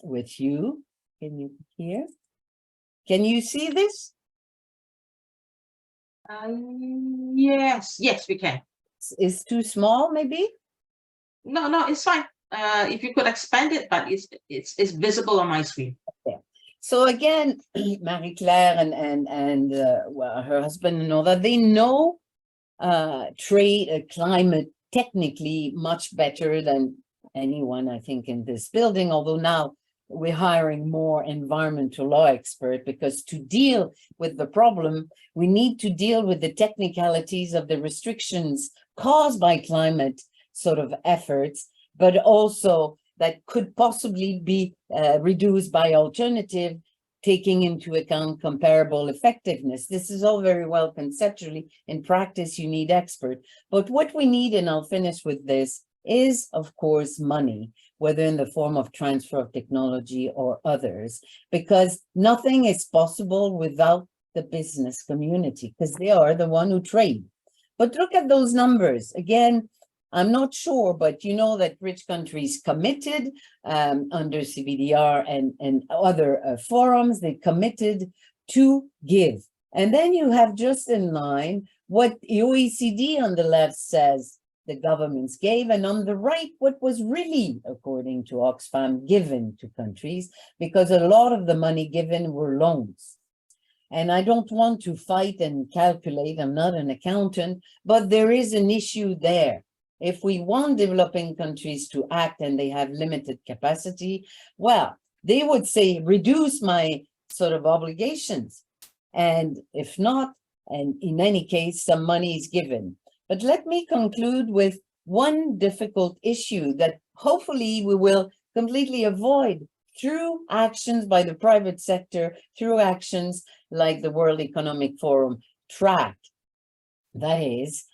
with you. Can you hear? Can you see this? Yes, we can. Is too small, maybe? No, it's fine. If you could expand it, but it's visible on my screen. So again, Marie-Claire and well, her husband and all that, they know trade, climate technically much better than anyone, I think, in this building, although now we're hiring more environmental law expert, because to deal with the problem, we need to deal with the technicalities of the restrictions caused by climate sort of efforts, but also that could possibly be reduced by alternative, taking into account comparable effectiveness. This is all very well conceptually. In practice, you need expert. But what we need, and I'll finish with this, is, of course, money, whether in the form of transfer of technology or others, because nothing is possible without the business community, because they are the one who trade. But look at those numbers. Again, I'm not sure, but you know that rich countries committed under CBDR and other forums, they committed to give. And then you have just in line what the OECD on the left says the governments gave, and on the right, what was really, according to Oxfam, given to countries, because a lot of the money given were loans. And I don't want to fight and calculate, I'm not an accountant, but there is an issue there. If we want developing countries to act and they have limited capacity, well, they would say, reduce my sort of obligations. And if not, and in any case, some money is given. But let me conclude with one difficult issue that hopefully we will completely avoid through actions by the private sector, through actions like the World Economic Forum track. That is,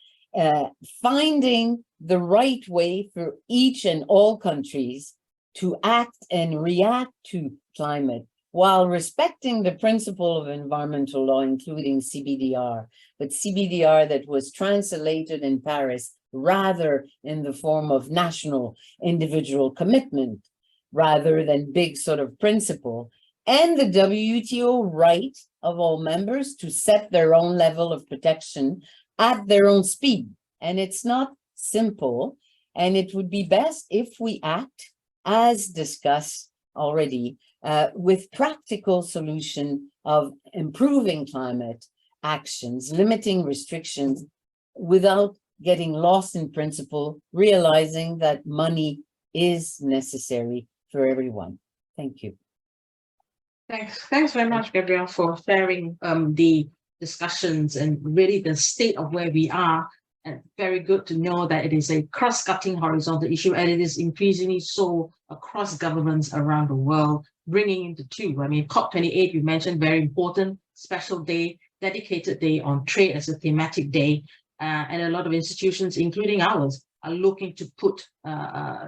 finding the right way for each and all countries to act and react to climate while respecting the principle of environmental law, including CBDR, but CBDR that was translated in Paris rather in the form of national individual commitment rather than big sort of principle, and the WTO right of all members to set their own level of protection at their own speed. And it's not simple, and it would be best if we act as discussed already with practical solution of improving climate actions, limiting restrictions without getting lost in principle, realizing that money is necessary for everyone. Thank you. Thanks very much, Gabrielle, for sharing the discussions and really the state of where we are. And very good to know that it is a cross-cutting horizontal issue, and it is increasingly so across governments around the world, bringing into two. I mean, COP28, you mentioned, very important, special day, dedicated day on trade as a thematic day. And a lot of institutions, including ours, are looking to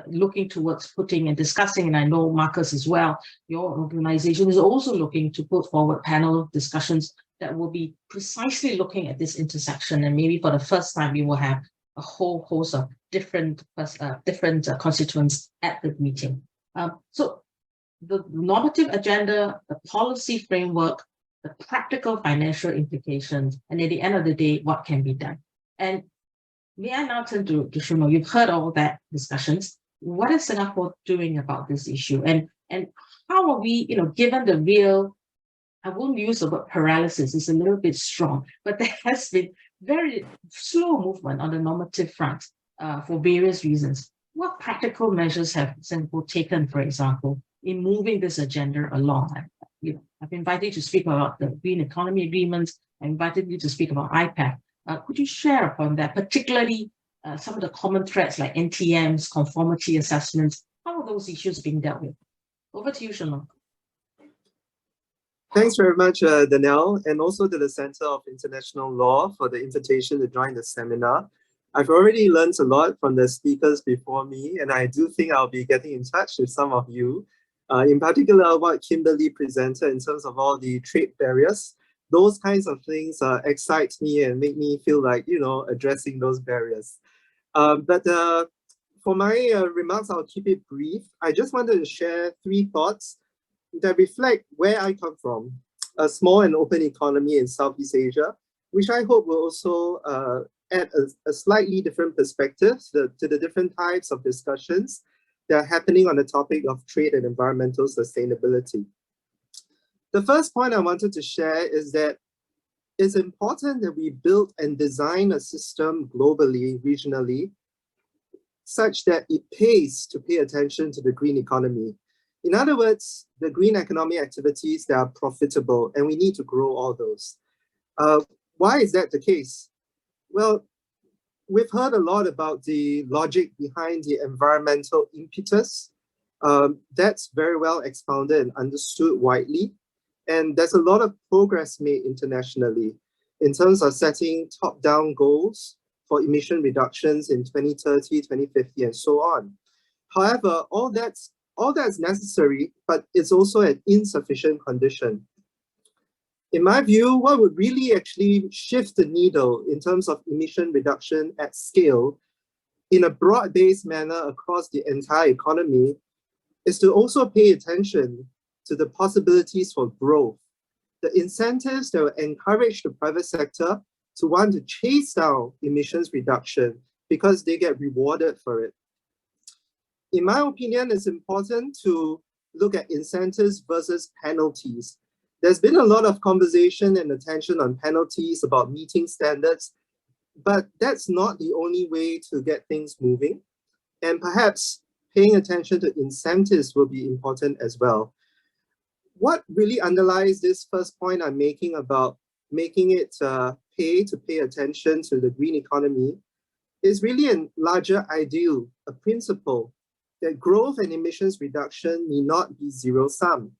looking towards putting and discussing, and I know Marcus as well, your organization is also looking to put forward panel discussions that will be precisely looking at this intersection. And maybe for the first time, we will have a whole host of different constituents at the meeting. So the normative agenda, the policy framework, the practical financial implications, and at the end of the day, what can be done. And may I now turn to Shimo? You've heard all that discussions. What is Singapore doing about this issue? And how are we, given the real, I won't use the word paralysis, it's a little bit strong, but there has been very slow movement on the normative front for various reasons. What practical measures have Singapore taken, for example, in moving this agenda along? I've invited you to speak about the Green Economy Agreements. I invited you to speak about IPAC. Could you share upon that, particularly some of the common threats like NTMs, conformity assessments. How are those issues being dealt with? Over to you, Shalom. Thanks very much, Danielle, and also to the Center of International Law for the invitation to join the seminar. I've already learned a lot from the speakers before me, and I do think I'll be getting in touch with some of you. In particular, what Kimberly presented in terms of all the trade barriers, those kinds of things excite me and make me feel like, addressing those barriers. But for my remarks, I'll keep it brief. I just wanted to share 3 thoughts that reflect where I come from, a small and open economy in Southeast Asia, which I hope will also add a slightly different perspective to the different types of discussions that are happening on the topic of trade and environmental sustainability. The first point I wanted to share is that it's important that we build and design a system globally, regionally, such that it pays to pay attention to the green economy. In other words, the green economic activities that are profitable, and we need to grow all those. Why is that the case? Well, we've heard a lot about the logic behind the environmental impetus. That's very well expounded and understood widely. And there's a lot of progress made internationally in terms of setting top-down goals for emission reductions in 2030, 2050, and so on. However, all that's necessary, but it's also an insufficient condition. In my view, what would really actually shift the needle in terms of emission reduction at scale in a broad-based manner across the entire economy is to also pay attention to the possibilities for growth, the incentives that will encourage the private sector to want to chase down emissions reduction because they get rewarded for it. In my opinion, it's important to look at incentives versus penalties. There's been a lot of conversation and attention on penalties about meeting standards, but that's not the only way to get things moving. And perhaps paying attention to incentives will be important as well. What really underlies this first point I'm making about making it pay attention to the green economy is really a larger ideal, a principle that growth and emissions reduction need not be zero-sum,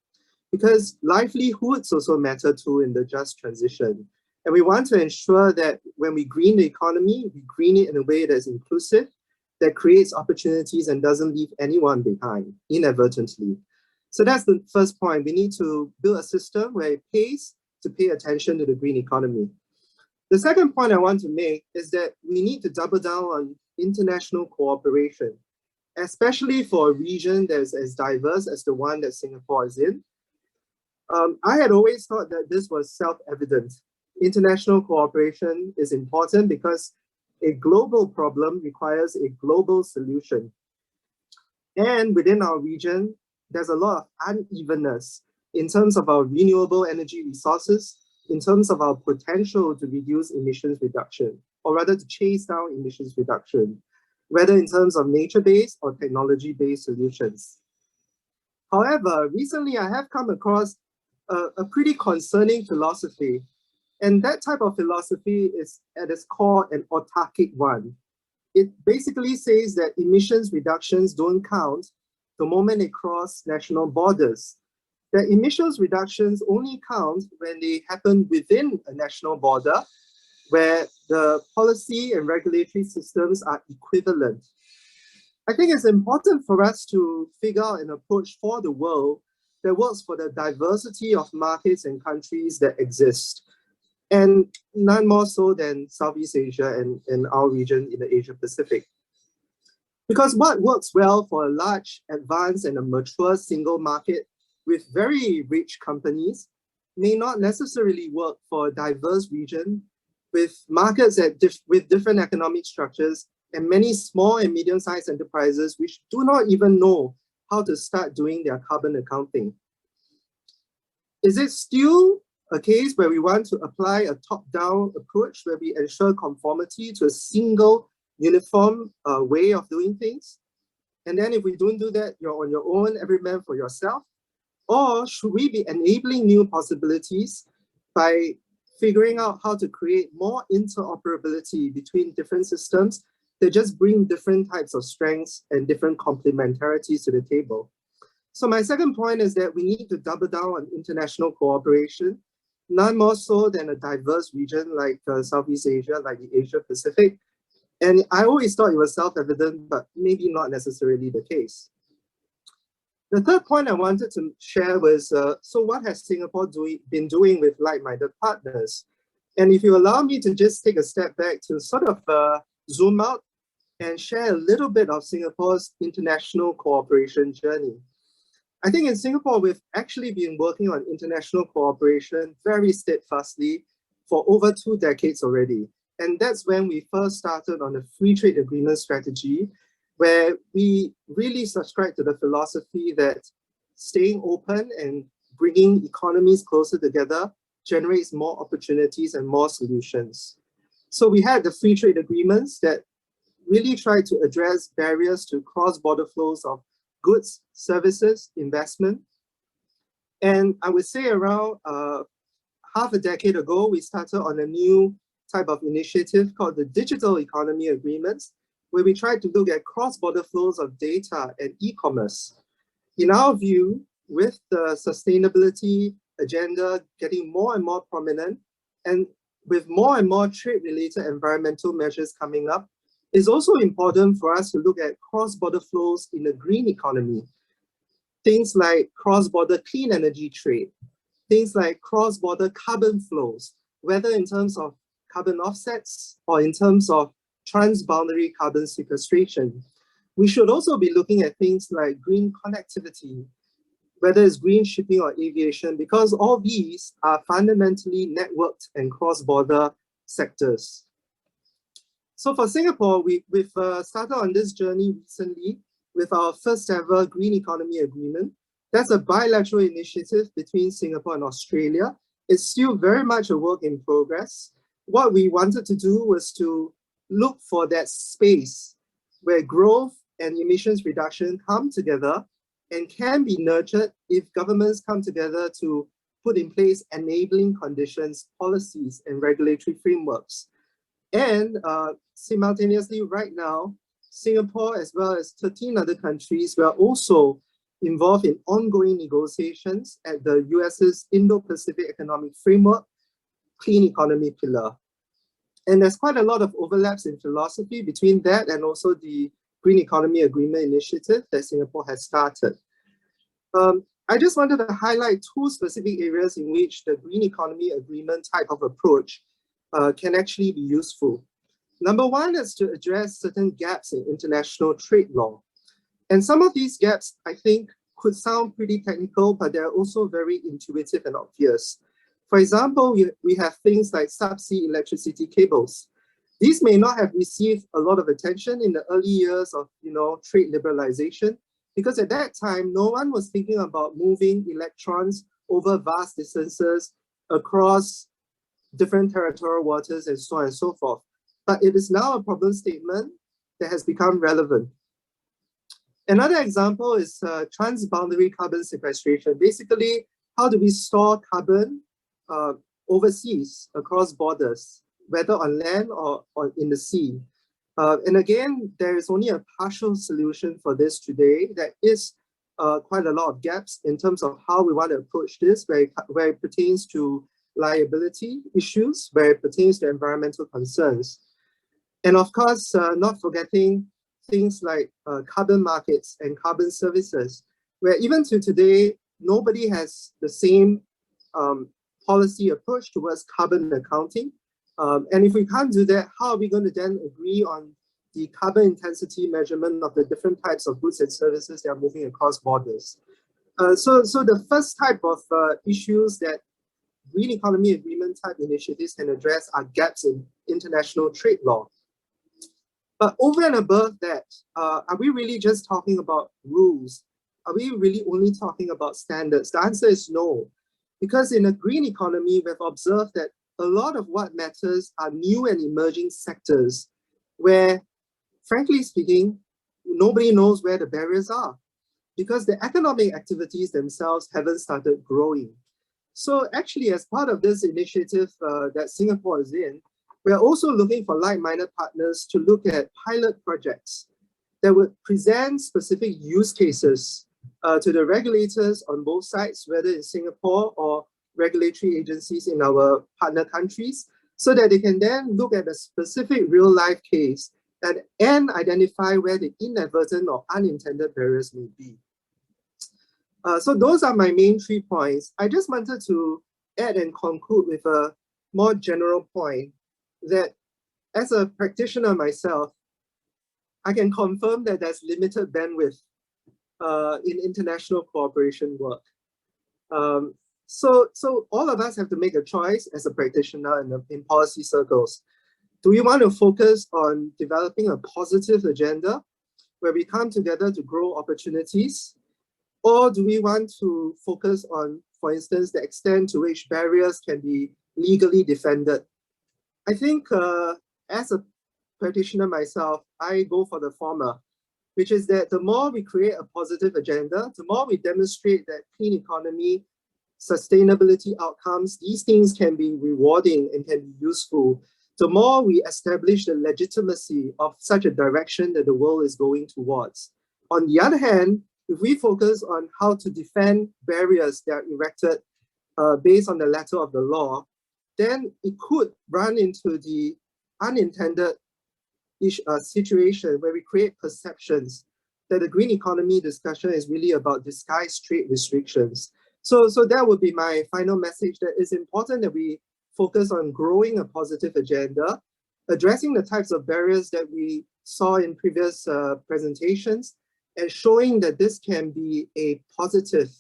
because livelihoods also matter too in the just transition. And we want to ensure that when we green the economy, we green it in a way that's inclusive, that creates opportunities and doesn't leave anyone behind inadvertently. So that's the first point. We need to build a system where it pays to pay attention to the green economy. The second point I want to make is that we need to double down on international cooperation, especially for a region that's as diverse as the one that Singapore is in. I had always thought that this was self-evident. International cooperation is important because a global problem requires a global solution. And within our region, there's a lot of unevenness in terms of our renewable energy resources, in terms of our potential to reduce emissions reduction, or rather to chase down emissions reduction, whether in terms of nature-based or technology-based solutions. However, recently I have come across a pretty concerning philosophy, and that type of philosophy is at its core an autarkic one. It basically says that emissions reductions don't count the moment they cross national borders. That emissions reductions only count when they happen within a national border, where the policy and regulatory systems are equivalent. I think it's important for us to figure out an approach for the world that works for the diversity of markets and countries that exist, and none more so than Southeast Asia and our region in the Asia Pacific. Because what works well for a large, advanced, and a mature single market with very rich companies may not necessarily work for a diverse region with markets with different economic structures and many small and medium-sized enterprises which do not even know how to start doing their carbon accounting. Is it still a case where we want to apply a top-down approach where we ensure conformity to a single uniform way of doing things? And then if we don't do that, you're on your own, every man for yourself? Or should we be enabling new possibilities by figuring out how to create more interoperability between different systems They just bring different types of strengths and different complementarities to the table. So my second point is that we need to double down on international cooperation, none more so than a diverse region like Southeast Asia, like the Asia Pacific. And I always thought it was self-evident, but maybe not necessarily the case. The third point I wanted to share was, so what has Singapore been doing with like-minded partners? And if you allow me to just take a step back to sort of zoom out and share a little bit of Singapore's international cooperation journey. I think in Singapore, we've actually been working on international cooperation very steadfastly for over 2 decades already. And that's when we first started on the free trade agreement strategy, where we really subscribe to the philosophy that staying open and bringing economies closer together generates more opportunities and more solutions. So we had the free trade agreements that really tried to address barriers to cross-border flows of goods, services, investment. And I would say around half a decade ago, we started on a new type of initiative called the Digital Economy Agreements, where we tried to look at cross-border flows of data and e-commerce. In our view, with the sustainability agenda getting more and more prominent, and with more and more trade-related environmental measures coming up, it's also important for us to look at cross-border flows in the green economy. Things like cross-border clean energy trade, things like cross-border carbon flows, whether in terms of carbon offsets or in terms of transboundary carbon sequestration. We should also be looking at things like green connectivity, whether it's green shipping or aviation, because all these are fundamentally networked and cross-border sectors. So for Singapore, we've started on this journey recently with our first ever Green Economy Agreement. That's a bilateral initiative between Singapore and Australia. It's still very much a work in progress. What we wanted to do was to look for that space where growth and emissions reduction come together and can be nurtured if governments come together to put in place enabling conditions, policies, and regulatory frameworks. And simultaneously, right now, Singapore, as well as 13 other countries, were also involved in ongoing negotiations at the US's Indo-Pacific Economic Framework Clean Economy Pillar. And there's quite a lot of overlaps in philosophy between that and also the Green Economy Agreement initiative that Singapore has started. I just wanted to highlight 2 specific areas in which the Green Economy Agreement type of approach can actually be useful. Number one is to address certain gaps in international trade law. And some of these gaps, I think, could sound pretty technical, but they're also very intuitive and obvious. For example, we have things like subsea electricity cables. These may not have received a lot of attention in the early years of trade liberalization, because at that time, no one was thinking about moving electrons over vast distances across different territorial waters and so on and so forth. But it is now a problem statement that has become relevant. Another example is transboundary carbon sequestration. Basically, how do we store carbon overseas across borders, whether on land or in the sea? And again, there is only a partial solution for this today. There is quite a lot of gaps in terms of how we want to approach this, where it pertains to liability issues, where it pertains to environmental concerns. And of course, not forgetting things like carbon markets and carbon services, where even to today, nobody has the same policy approach towards carbon accounting. And if we can't do that, how are we going to then agree on the carbon intensity measurement of the different types of goods and services that are moving across borders? So the first type of issues that Green Economy Agreement type initiatives can address are gaps in international trade law. But over and above that, are we really just talking about rules? Are we really only talking about standards? The answer is no. Because in a green economy, we've observed that a lot of what matters are new and emerging sectors where, frankly speaking, nobody knows where the barriers are because the economic activities themselves haven't started growing. So actually, as part of this initiative that Singapore is in, We are also looking for like-minded partners to look at pilot projects that would present specific use cases to the regulators on both sides, whether in Singapore or regulatory agencies in our partner countries, so that they can then look at a specific real-life case and identify where the inadvertent or unintended barriers may be. So those are my main 3 points. I just wanted to add and conclude with a more general point that as a practitioner myself, I can confirm that there's limited bandwidth in international cooperation work. So all of us have to make a choice as a practitioner in policy circles. Do we want to focus on developing a positive agenda where we come together to grow opportunities? Or do we want to focus on, for instance, the extent to which barriers can be legally defended? I think as a practitioner myself, I go for the former, which is that the more we create a positive agenda, the more we demonstrate that clean economy, sustainability outcomes, these things can be rewarding and can be useful, the more we establish the legitimacy of such a direction that the world is going towards. On the other hand, if we focus on how to defend barriers that are erected based on the letter of the law, then it could run into the unintended situation where we create perceptions that the green economy discussion is really about disguised trade restrictions. So that would be my final message, that it's important that we focus on growing a positive agenda, addressing the types of barriers that we saw in previous presentations, and showing that this can be a positive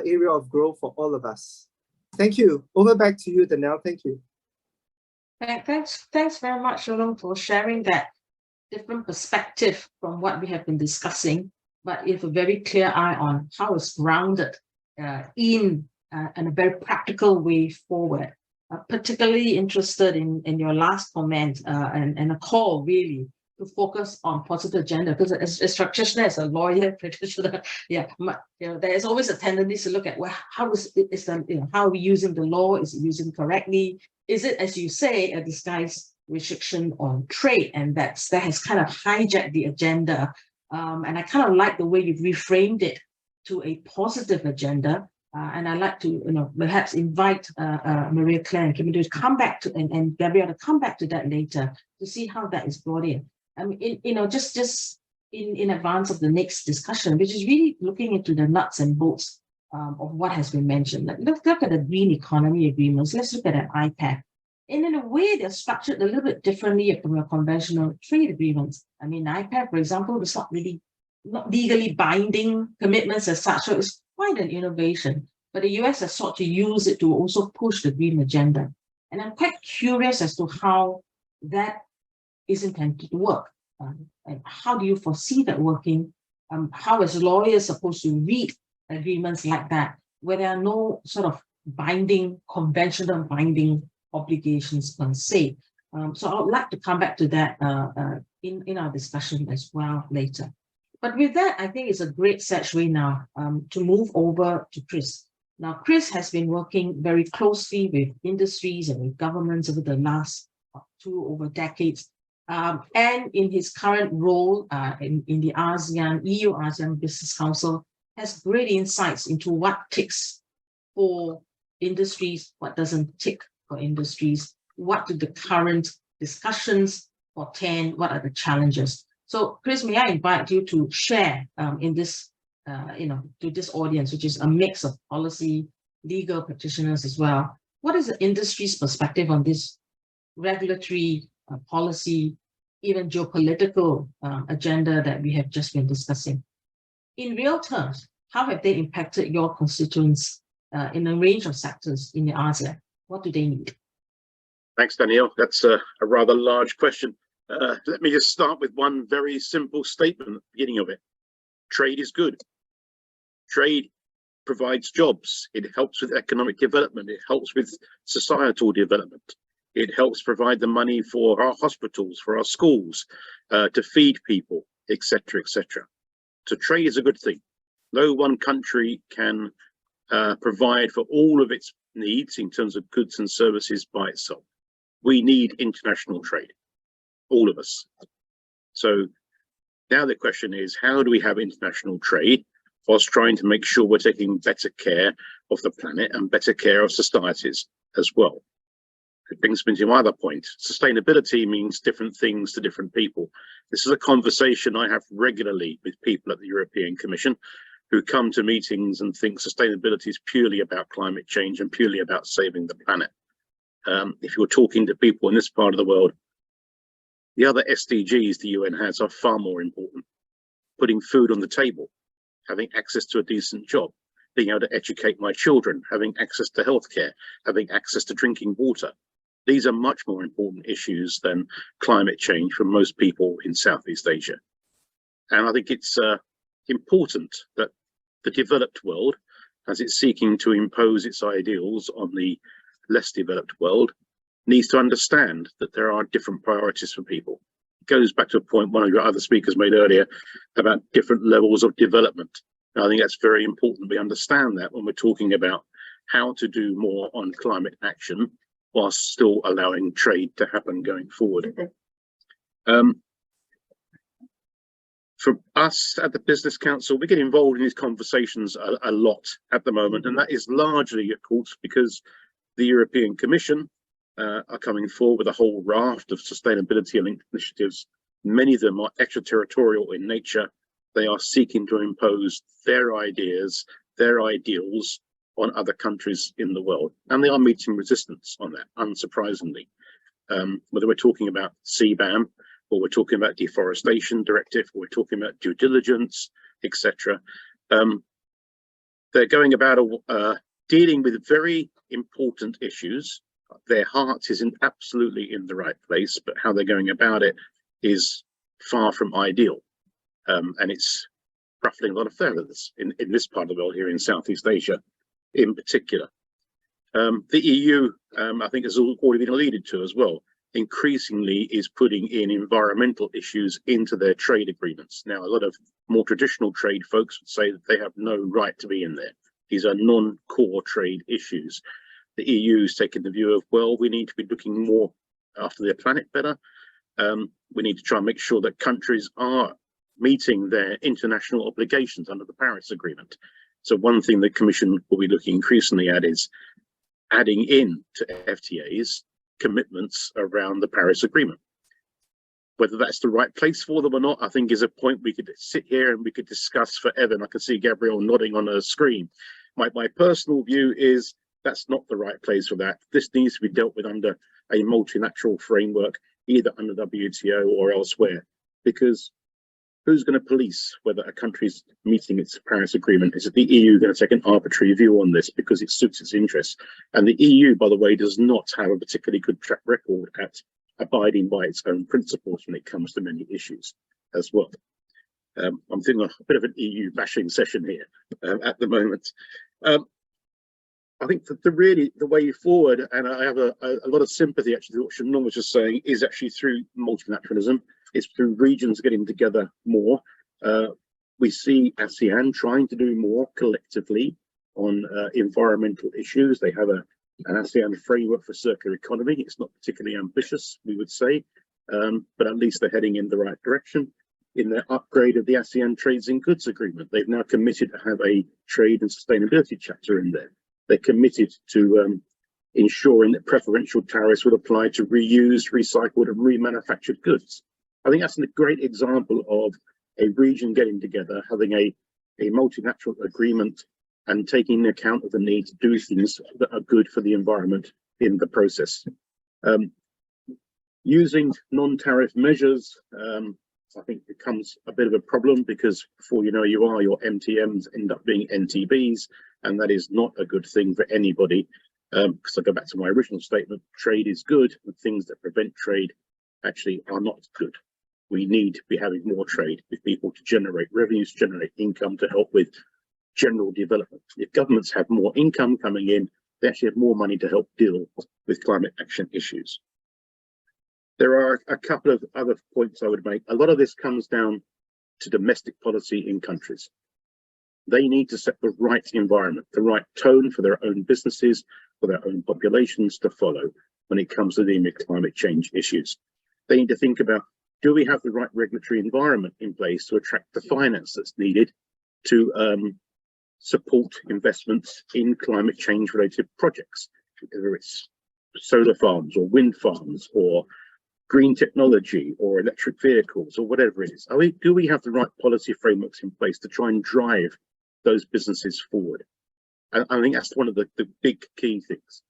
area of growth for all of us. Thank you. Over back to you, Danielle. Thank you. Thanks very much, Shalom, for sharing that different perspective from what we have been discussing, but with a very clear eye on how it's grounded in a very practical way forward. Particularly interested in your last comment and a call really to focus on positive agenda, because as practitioner, as a lawyer practitioner, there is always a tendency to look at, well, how how are we using the law? Is it using correctly? Is it, as you say, a disguised restriction on trade? And that has kind of hijacked the agenda. And I kind of like the way you've reframed it to a positive agenda. And I'd like to, perhaps invite Maria Claire and Kim to come back to, and Gabrielle to come back to that later to see how that is brought in. I mean, just in advance of the next discussion, which is really looking into the nuts and bolts of what has been mentioned. Let's look at the green economy agreements. Let's look at an IPEF. And in a way, they're structured a little bit differently from your conventional trade agreements. I mean, IPEF, for example, is not legally binding commitments as such, so it's quite an innovation. But the US has sought to use it to also push the green agenda. And I'm quite curious as to how that is intended to work. And how do you foresee that working? How is lawyers supposed to read agreements like that, where there are no sort of conventional binding obligations per se? So I would like to come back to that in our discussion as well later. But with that, I think it's a great segue now to move over to Chris. Now, Chris has been working very closely with industries and with governments over the last over decades. And in his current role in the EU-ASEAN Business Council, has great insights into what ticks for industries, what doesn't tick for industries, what do the current discussions portend, what are the challenges. So, Chris, may I invite you to share in this, to this audience, which is a mix of policy, legal practitioners as well. What is the industry's perspective on this regulatory policy, even geopolitical agenda that we have just been discussing? In real terms, how have they impacted your constituents in a range of sectors in the ASEAN? What do they need? Thanks, Danielle. That's a rather large question. Let me just start with one very simple statement at the beginning of it. Trade is good. Trade provides jobs. It helps with economic development. It helps with societal development. It helps provide the money for our hospitals, for our schools, to feed people, etc., etc. So trade is a good thing. No one country can provide for all of its needs in terms of goods and services by itself. we need international trade, all of us. So now the question is, how do we have international trade whilst trying to make sure we're taking better care of the planet and better care of societies as well? It brings me to my other point. Sustainability means different things to different people. This is a conversation I have regularly with people at the European Commission who come to meetings and think sustainability is purely about climate change and purely about saving the planet. If you're talking to people in this part of the world, the other SDGs the UN has are far more important. Putting food on the table, having access to a decent job, being able to educate my children, having access to healthcare, having access to drinking water. These are much more important issues than climate change for most people in Southeast Asia. And I think it's important that the developed world, as it's seeking to impose its ideals on the less developed world, needs to understand that there are different priorities for people. It goes back to a point one of your other speakers made earlier about different levels of development. And I think that's very important. We understand that when we're talking about how to do more on climate action whilst still allowing trade to happen going forward. For us at the Business Council, we get involved in these conversations a lot at the moment, and that is largely, of course, because the European Commission are coming forward with a whole raft of sustainability-linked initiatives. Many of them are extraterritorial in nature. They are seeking to impose their ideas, their ideals on other countries in the world, and they are meeting resistance on that, unsurprisingly. Whether we're talking about CBAM, or we're talking about deforestation directive, or we're talking about due diligence, etc. They're going about dealing with very important issues. Their heart is absolutely in the right place, but how they're going about it is far from ideal. And it's ruffling a lot of feathers in this part of the world, here in Southeast Asia in particular. The EU, I think, has already been alluded to as well, increasingly is putting in environmental issues into their trade agreements. Now, a lot of more traditional trade folks would say that they have no right to be in there. These are non-core trade issues. The EU is taking the view of, well, we need to be looking more after their planet better. We need to try and make sure that countries are meeting their international obligations under the Paris Agreement. So one thing the Commission will be looking increasingly at is adding in to FTAs commitments around the Paris Agreement. Whether that's the right place for them or not, I think is a point we could sit here and we could discuss forever. And I can see Gabrielle nodding on her screen. My personal view is that's not the right place for that. This needs to be dealt with under a multilateral framework, either under WTO or elsewhere, because who's going to police whether a country's meeting its Paris Agreement? Is it the EU going to take an arbitrary view on this because it suits its interests? And the EU, by the way, does not have a particularly good track record at abiding by its own principles when it comes to many issues as well. I'm thinking a bit of an EU bashing session here at the moment. I think that the way forward, and I have a lot of sympathy actually to what Shannon was just saying, is actually through multilateralism. It's through regions getting together more. We see ASEAN trying to do more collectively on environmental issues. They have an ASEAN framework for circular economy. It's not particularly ambitious, we would say, but at least they're heading in the right direction. In their upgrade of the ASEAN Trades in Goods Agreement, they've now committed to have a trade and sustainability chapter in there. They're committed to ensuring that preferential tariffs would apply to reused, recycled and remanufactured goods. I think that's a great example of a region getting together, having a multilateral agreement and taking account of the need to do things that are good for the environment in the process. Using non-tariff measures, I think becomes a bit of a problem, because before you know your MTMs end up being NTBs, and that is not a good thing for anybody. Because I go back to my original statement, trade is good, and things that prevent trade actually are not good. We need to be having more trade with people to generate revenues, generate income to help with general development. If governments have more income coming in, they actually have more money to help deal with climate action issues. There are a couple of other points I would make. A lot of this comes down to domestic policy in countries. They need to set the right environment, the right tone for their own businesses, for their own populations to follow. when it comes to dealing with climate change issues. They need to think about, do we have the right regulatory environment in place to attract the finance that's needed to support investments in climate change related projects, whether it's solar farms or wind farms or green technology or electric vehicles or whatever it is. Do we have the right policy frameworks in place to try and drive those businesses forward? And I think that's one of the big key things.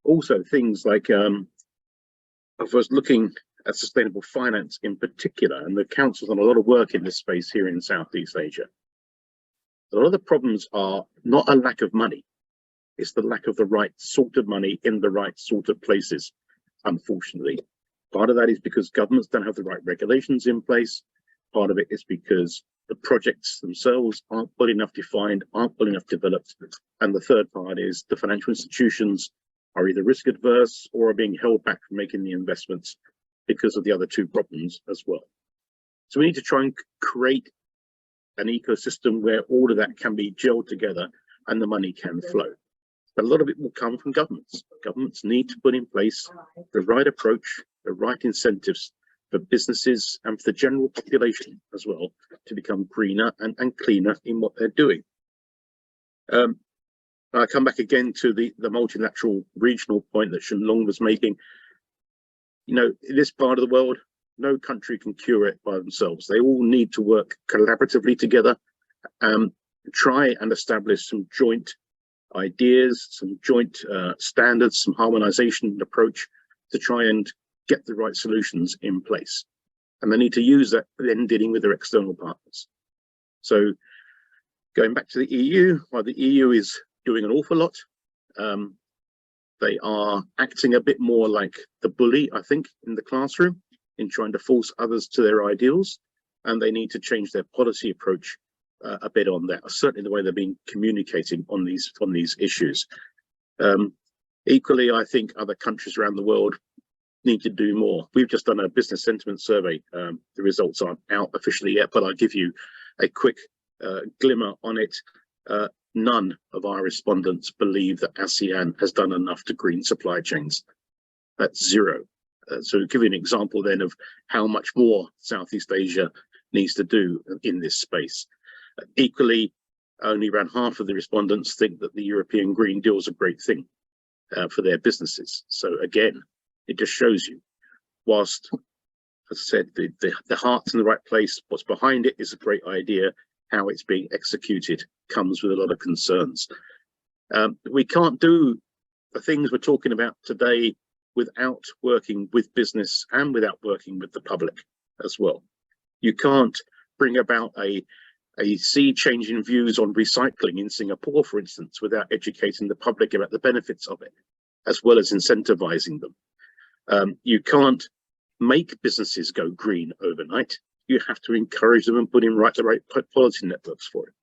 Also things like, I was looking at sustainable finance in particular, and the council's done a lot of work in this space here in Southeast Asia. A lot of the problems are not a lack of money, it's the lack of the right sort of money in the right sort of places, unfortunately. Part of that is because governments don't have the right regulations in place. Part of it is because the projects themselves aren't well enough defined, aren't well enough developed. And the third part is the financial institutions are either risk adverse or are being held back from making the investments because of the other two problems as well. So we need to try and create an ecosystem where all of that can be gelled together and the money can flow. But a lot of it will come from governments. Governments need to put in place the right approach, the right incentives for businesses and for the general population as well to become greener and cleaner in what they're doing. I come back again to the multilateral regional point that Shen Long was making. You know, in this part of the world, no country can cure it by themselves. They all need to work collaboratively together, try and establish some joint ideas, some joint standards, some harmonization approach to try and get the right solutions in place. And they need to use that then dealing with their external partners. So going back to the EU, while the EU is doing an awful lot, they are acting a bit more like the bully, I think, in the classroom in trying to force others to their ideals, and they need to change their policy approach a bit on that. Certainly the way they've been communicating on these issues. Equally, I think other countries around the world need to do more. We've just done a business sentiment survey. The results aren't out officially yet, but I'll give you a quick glimmer on it. None of our respondents believe that ASEAN has done enough to green supply chains. That's zero. So to give you an example then of how much more Southeast Asia needs to do in this space. Equally, only around half of the respondents think that the European Green Deal is a great thing for their businesses. So again, it just shows you, whilst, as I said, the heart's in the right place, what's behind it is a great idea. How it's being executed comes with a lot of concerns. We can't do the things we're talking about today without working with business and without working with the public as well. You can't bring about a sea change in views on recycling in Singapore, for instance, without educating the public about the benefits of it, as well as incentivizing them. You can't make businesses go green overnight. You have to encourage them and put in the right policy networks for it.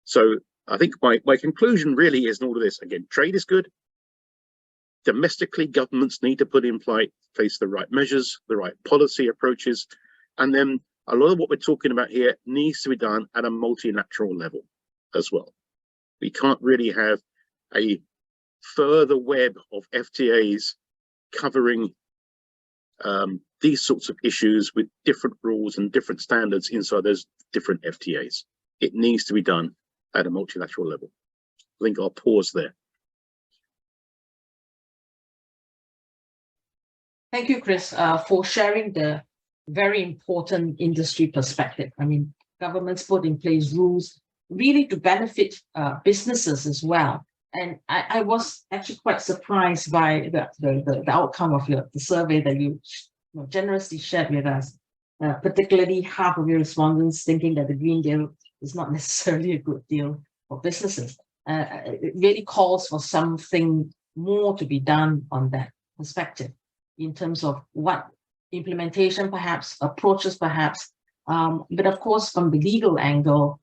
So I think my conclusion really is in all of this, again, trade is good. Domestically, governments need to put in place the right measures, the right policy approaches, and then a lot of what we're talking about here needs to be done at a multilateral level as well. We can't really have a further web of FTAs covering these sorts of issues with different rules and different standards inside those different FTAs. It needs to be done at a multilateral level. I think I'll pause there. Thank you, Chris, for sharing the very important industry perspective. I mean, governments put in place rules really to benefit businesses as well. And I was actually quite surprised by the outcome of the survey that you generously shared with us, particularly half of your respondents thinking that the Green Deal is not necessarily a good deal for businesses. It really calls for something more to be done on that perspective in terms of what implementation perhaps, approaches perhaps, but of course from the legal angle,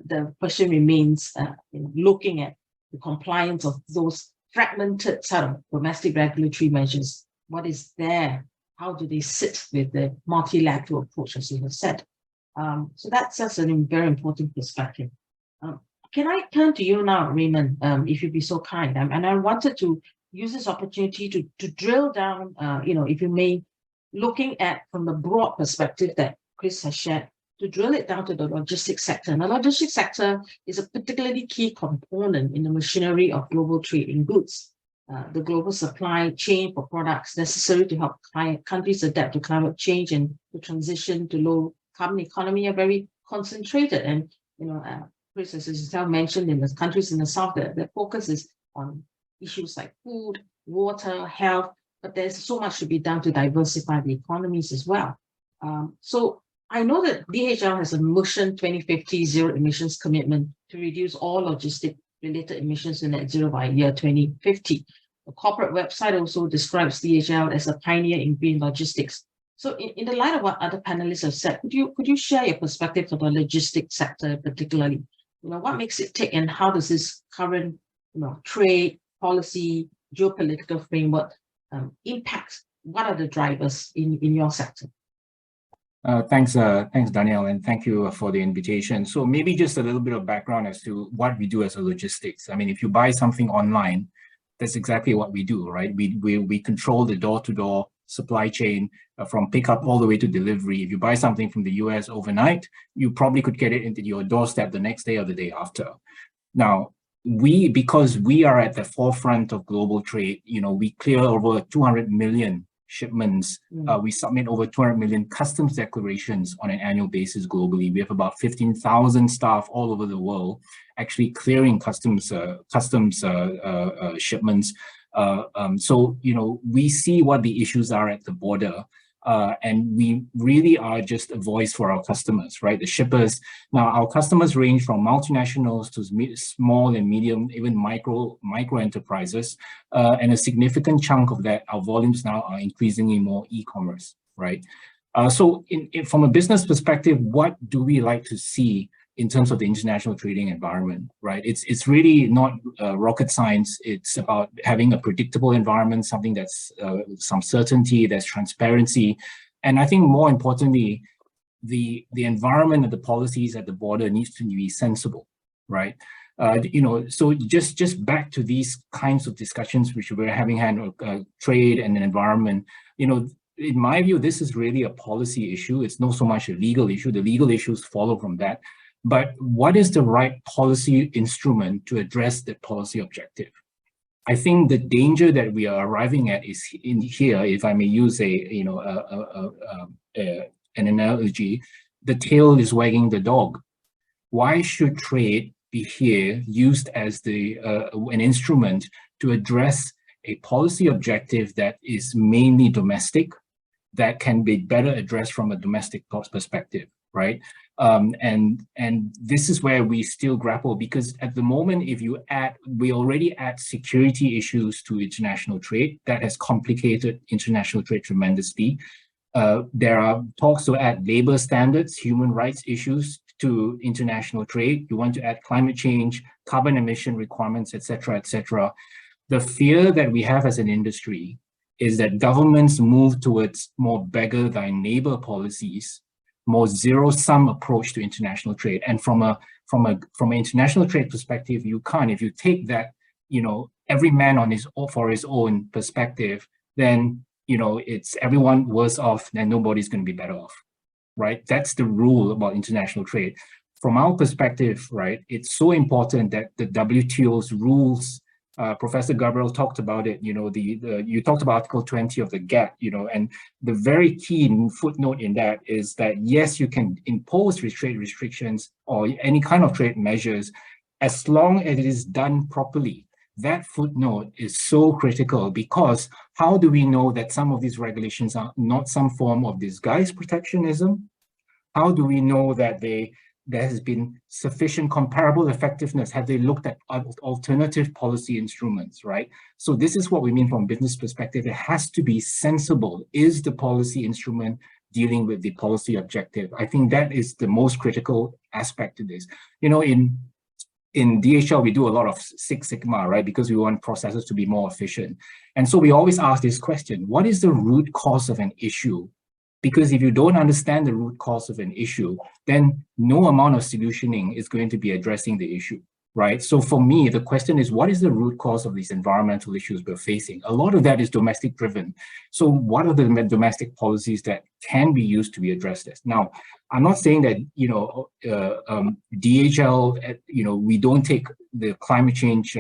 the question remains looking at the compliance of those fragmented sort of domestic regulatory measures. What is there? How do they sit with the multilateral approach, as you have said? So that's a very important perspective. Can I turn to you now, Raymond, if you'd be so kind? And I wanted to use this opportunity to drill down, if you may, looking at from the broad perspective that Chris has shared, to drill it down to the logistics sector. And the logistics sector is a particularly key component in the machinery of global trade in goods. The global supply chain for products necessary to help countries adapt to climate change and the transition to low carbon economy are very concentrated. And, Chris, as Giselle mentioned, in the countries in the South, the focus is on issues like food, water, health, but there's so much to be done to diversify the economies as well. So I know that DHL has a Mission 2050 zero emissions commitment to reduce all logistic-related emissions to net zero by year 2050. The corporate website also describes DHL as a pioneer in green logistics. So in the light of what other panelists have said, could you share your perspective on the logistics sector particularly? What makes it tick, and how does this current trade, policy, geopolitical framework impact? What are the drivers in your sector? Thanks, Danielle, and thank you for the invitation. So maybe just a little bit of background as to what we do as a logistics. I mean, if you buy something online, that's exactly what we do, right? We control the door-to-door supply chain from pickup all the way to delivery. If you buy something from the US overnight, you probably could get it into your doorstep the next day or the day after. Now, because we are at the forefront of global trade, we clear over 200 million shipments. We submit over 200 million customs declarations on an annual basis globally. We have about 15,000 staff all over the world actually clearing customs shipments. So, we see what the issues are at the border. And we really are just a voice for our customers, right? The shippers. Now, our customers range from multinationals to small and medium, even micro enterprises. And a significant chunk of that, our volumes now are increasingly more e-commerce, right? So from a business perspective, what do we like to see in terms of the international trading environment, right? It's really not rocket science. It's about having a predictable environment, something that's some certainty, there's transparency. And I think more importantly, the environment and the policies at the border needs to be sensible, right? So just back to these kinds of discussions which we're having on trade and the environment, in my view, this is really a policy issue. It's not so much a legal issue. The legal issues follow from that. But what is the right policy instrument to address the policy objective? I think the danger that we are arriving at is in here, if I may use an analogy, the tail is wagging the dog. Why should trade be here used as an instrument to address a policy objective that is mainly domestic, that can be better addressed from a domestic perspective, right? And this is where we still grapple, because at the moment, we already add security issues to international trade. That has complicated international trade tremendously. There are talks to add labor standards, human rights issues to international trade. You want to add climate change, carbon emission requirements, etc., etc. The fear that we have as an industry is that governments move towards more beggar thy neighbor policies, more zero-sum approach to international trade. And from an international trade perspective, you can't. If you take that, every man for his own perspective, then it's everyone worse off, then nobody's going to be better off, right? That's the rule about international trade. From our perspective, right, it's so important that the WTO's rules. Professor Gabriel talked about it. You talked about Article 20 of the GATT. And the very key footnote in that is that yes, you can impose trade restrictions or any kind of trade measures as long as it is done properly. That footnote is so critical, because how do we know that some of these regulations are not some form of disguised protectionism? How do we know that there has been sufficient comparable effectiveness? Have they looked at alternative policy instruments, right? So this is what we mean from a business perspective. It has to be sensible. Is the policy instrument dealing with the policy objective? I think that is the most critical aspect to this. In DHL, we do a lot of Six Sigma, right? Because we want processes to be more efficient. And so we always ask this question: what is the root cause of an issue? Because if you don't understand the root cause of an issue, then no amount of solutioning is going to be addressing the issue, right? So for me, the question is, what is the root cause of these environmental issues we're facing? A lot of that is domestic driven. So what are the domestic policies that can be used to be addressed this? Now, I'm not saying that, DHL, we don't take the climate change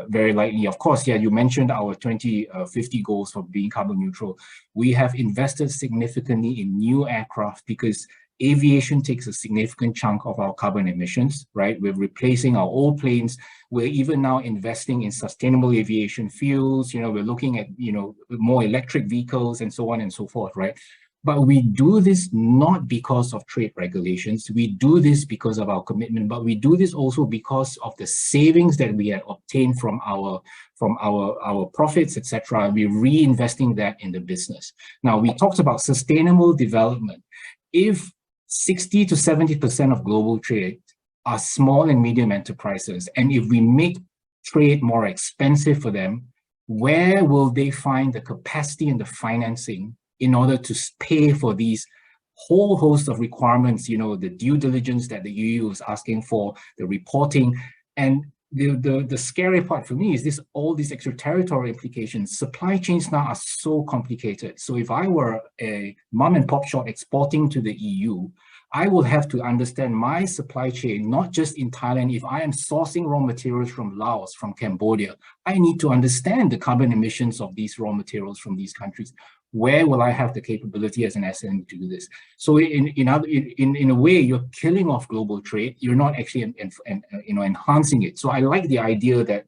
very lightly. Of course, yeah, you mentioned our 2050 goals for being carbon neutral. We have invested significantly in new aircraft because aviation takes a significant chunk of our carbon emissions, right? We're replacing our old planes. We're even now investing in sustainable aviation fuels. We're looking at, more electric vehicles and so on and so forth, right? But we do this not because of trade regulations. We do this because of our commitment, but we do this also because of the savings that we have obtained from our profits, etc. We're reinvesting that in the business. Now, we talked about sustainable development. If 60 to 70% of global trade are small and medium enterprises, and if we make trade more expensive for them, where will they find the capacity and the financing in order to pay for these whole host of requirements, the due diligence that the EU is asking for, the reporting? And the scary part for me is all these extraterritorial implications. Supply chains now are so complicated. So if I were a mom and pop shop exporting to the EU, I will have to understand my supply chain, not just in Thailand. If I am sourcing raw materials from Laos, from Cambodia, I need to understand the carbon emissions of these raw materials from these countries. Where will I have the capability as an SME to do this? So in a way, you're killing off global trade. You're not actually enhancing it. So I like the idea that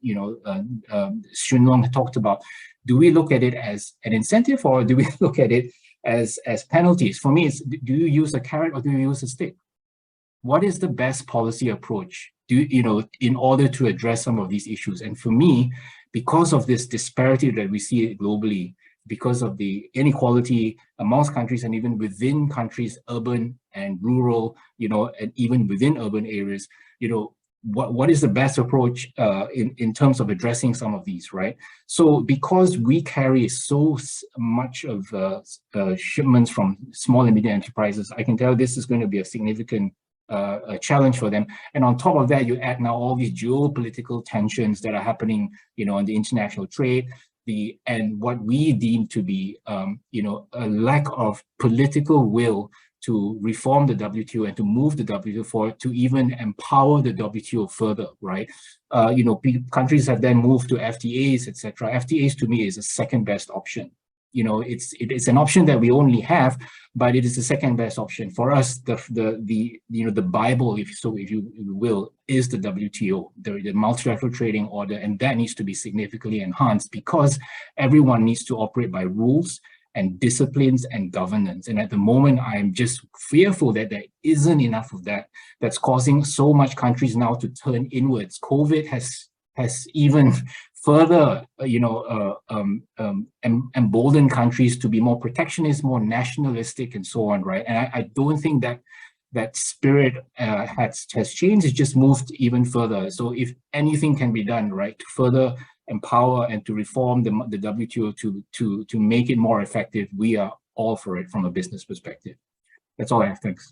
Shun Long talked about. Do we look at it as an incentive, or do we look at it as penalties? For me, it's, do you use a carrot or do you use a stick? What is the best policy approach in order to address some of these issues? And for me, because of this disparity that we see globally, because of the inequality amongst countries and even within countries, urban and rural, and even within urban areas, what is the best approach in terms of addressing some of these, right? So because we carry so much of shipments from small and medium enterprises, I can tell this is going to be a significant a challenge for them. And on top of that, you add now all these geopolitical tensions that are happening, in the international trade, and what we deem to be, a lack of political will to reform the WTO and to move the WTO forward, to even empower the WTO further, right? Countries have then moved to FTAs, etc. FTAs to me is a second best option. It's an option that we only have, but it is the second best option for us. The Bible, if you will, is the WTO, the multilateral trading order, and that needs to be significantly enhanced because everyone needs to operate by rules and disciplines and governance. And at the moment, I'm just fearful that there isn't enough of that. That's causing so much countries now to turn inwards. COVID has even further, emboldened countries to be more protectionist, more nationalistic, and so on, right? And I don't think that spirit has changed. It's just moved even further. So if anything can be done, right, to further empower and to reform the WTO to make it more effective, we are all for it from a business perspective. That's all I have. Thanks.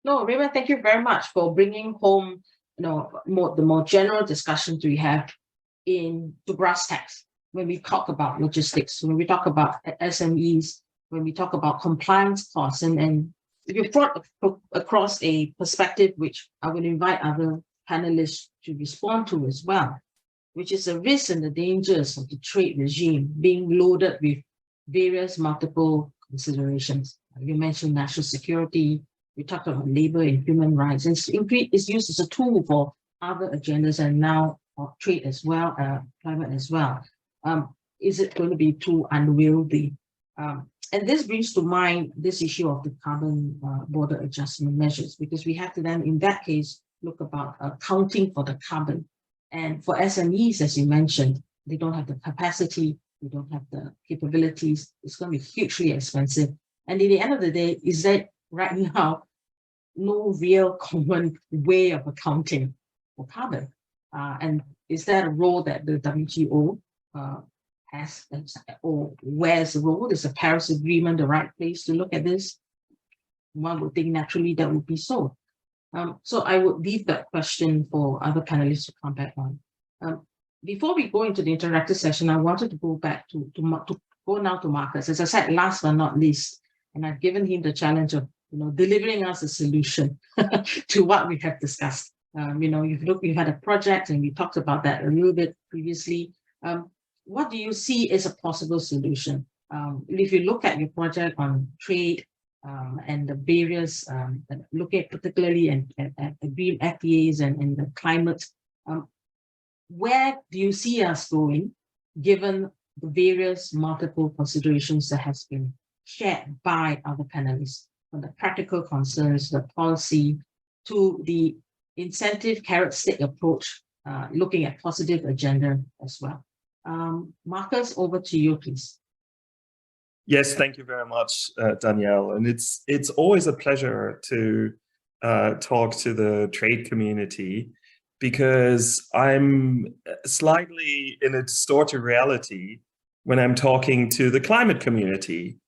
No, Raymond, thank you very much for bringing home, the more general discussions we have to brass tacks when we talk about logistics, when we talk about SMEs, when we talk about compliance costs, and you brought across a perspective which I would invite other panelists to respond to as well, which is the risks and the dangers of the trade regime being loaded with various multiple considerations. You mentioned national security, we talked about labor and human rights, and it's used as a tool for other agendas, and now trade as well, climate as well. Is it going to be too unwieldy? And this brings to mind this issue of the carbon border adjustment measures, because we have to then, in that case, look about accounting for the carbon. And for SMEs, as you mentioned, they don't have the capacity, they don't have the capabilities. It's going to be hugely expensive. And in the end of the day, is that right now no real common way of accounting for carbon? And is that a role that the WTO has, or where's the role? Is the Paris Agreement the right place to look at this? One would think naturally that would be so. So I would leave that question for other panelists to come back on. Before we go into the interactive session, I wanted to go back to go now to Marcus. As I said, last but not least, and I've given him the challenge of delivering us a solution to what we have discussed. You've had a project, and we talked about that a little bit previously. What do you see as a possible solution? If you look at your project on trade and the various, look at particularly at the green FTAs and the climate, where do you see us going, given the various multiple considerations that has been shared by other panelists, from the practical concerns, the policy, to the incentive carrot stick approach, looking at positive agenda as well. Marcus, over to you, please. Yes, thank you very much, Danielle. And it's always a pleasure to talk to the trade community, because I'm slightly in a distorted reality when I'm talking to the climate community.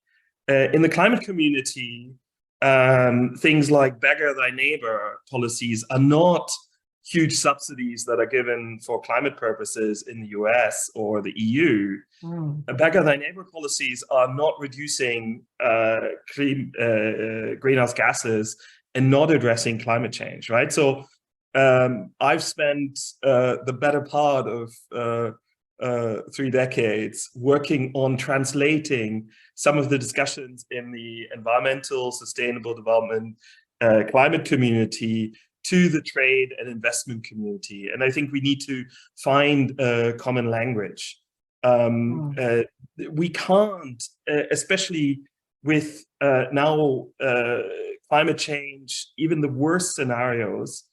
In the climate community, things like beggar thy neighbor policies are not huge subsidies that are given for climate purposes in the US or the EU. Beggar thy neighbor policies are not reducing greenhouse gases and not addressing climate change, right? So I've spent the better part of 3 decades working on translating some of the discussions in the environmental, sustainable development, climate community to the trade and investment community. And I think we need to find a common language. We can't, especially with now climate change, even the worst scenarios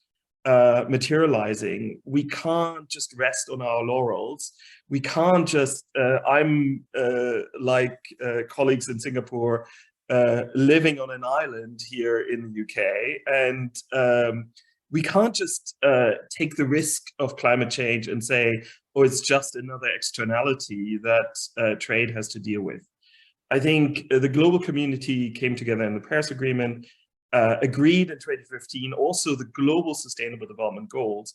materializing, we can't just rest on our laurels. We can't just, I'm like colleagues in Singapore, living on an island here in the UK, and we can't just take the risk of climate change and say, oh, it's just another externality that trade has to deal with. I think the global community came together in the Paris Agreement, agreed in 2015 also the Global Sustainable Development Goals.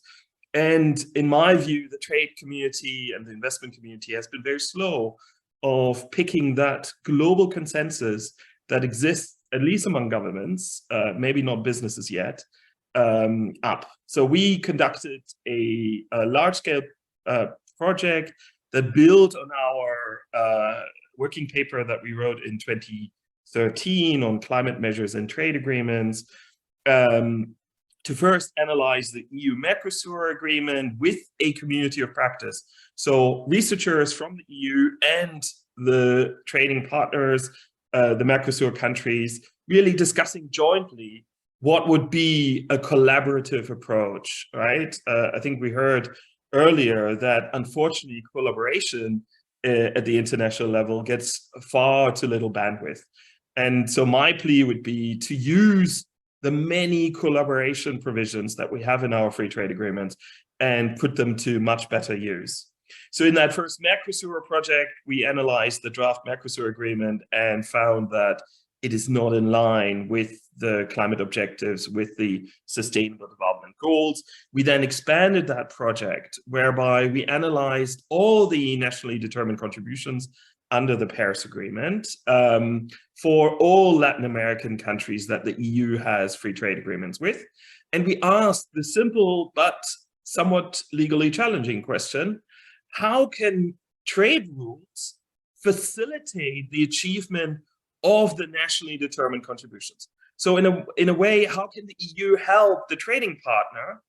And in my view, the trade community and the investment community has been very slow of picking that global consensus that exists, at least among governments, maybe not businesses yet, up. So we conducted a large-scale project that built on our working paper that we wrote in 2013 on climate measures and trade agreements, to first analyze the EU-Mercosur agreement with a community of practice. So researchers from the EU and the trading partners, the Mercosur countries, really discussing jointly what would be a collaborative approach, right? I think we heard earlier that unfortunately collaboration at the international level gets far too little bandwidth. And so my plea would be to use the many collaboration provisions that we have in our free trade agreements and put them to much better use. So in that first Mercosur project, we analyzed the draft Mercosur agreement and found that it is not in line with the climate objectives, with the Sustainable Development Goals. We then expanded that project, whereby we analyzed all the nationally determined contributions under the Paris Agreement for all Latin American countries that the EU has free trade agreements with. And we asked the simple but somewhat legally challenging question: how can trade rules facilitate the achievement of the nationally determined contributions? So in a way, how can the EU help the trading partner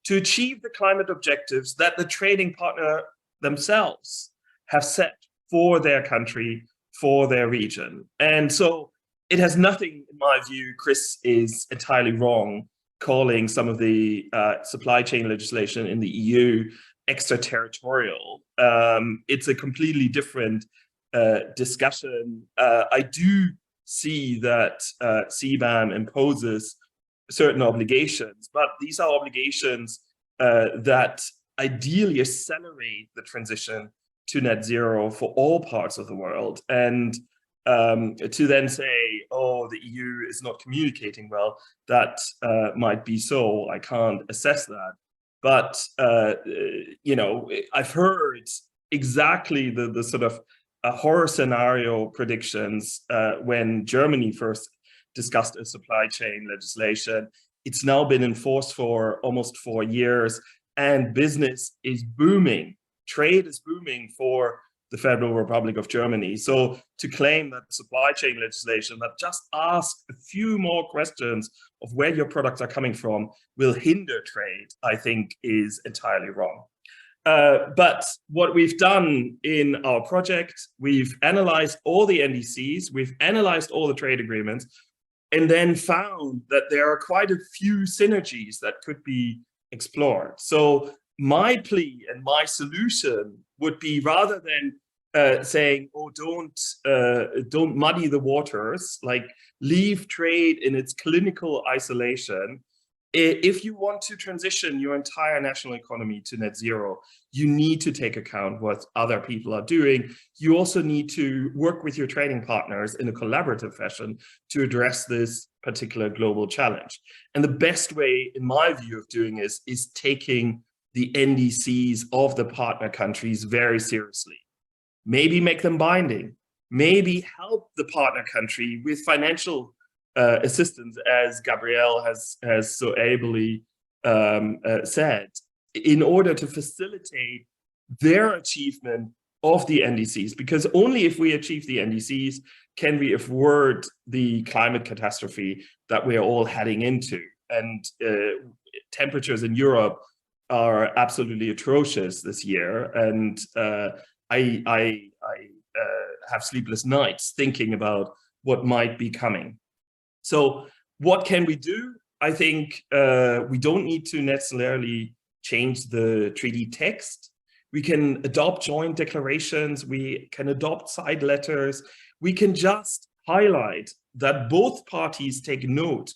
to achieve the climate objectives that the trading partner themselves have set for their country, for their region? And so it has nothing, in my view, Chris is entirely wrong calling some of the supply chain legislation in the EU extraterritorial. It's a completely different discussion. I do see that CBAM imposes certain obligations, but these are obligations that ideally accelerate the transition to net zero for all parts of the world. And to then say, oh, the EU is not communicating well, that might be so. I can't assess that. But, you know, I've heard exactly the sort of horror scenario predictions when Germany first discussed a supply chain legislation. It's now been enforced for almost 4 years, and business is booming. Trade is booming for the Federal Republic of Germany. So to claim that supply chain legislation that just asks a few more questions of where your products are coming from will hinder trade, I think is entirely wrong. But what we've done in our project, we've analyzed all the NDCs, we've analyzed all the trade agreements, and then found that there are quite a few synergies that could be explored. So my plea and my solution would be, rather than saying, oh, don't muddy the waters, like leave trade in its clinical isolation. If you want to transition your entire national economy to net zero, you need to take account what other people are doing. You also need to work with your trading partners in a collaborative fashion to address this particular global challenge. And the best way, in my view, of doing this is taking the NDCs of the partner countries very seriously. Maybe make them binding, maybe help the partner country with financial assistance, as Gabrielle has so ably said, in order to facilitate their achievement of the NDCs. Because only if we achieve the NDCs can we avert the climate catastrophe that we are all heading into. And temperatures in Europe are absolutely atrocious this year, and I have sleepless nights thinking about what might be coming. So what can we do? I think we don't need to necessarily change the treaty text. We can adopt joint declarations. We can adopt side letters. We can just highlight that both parties take note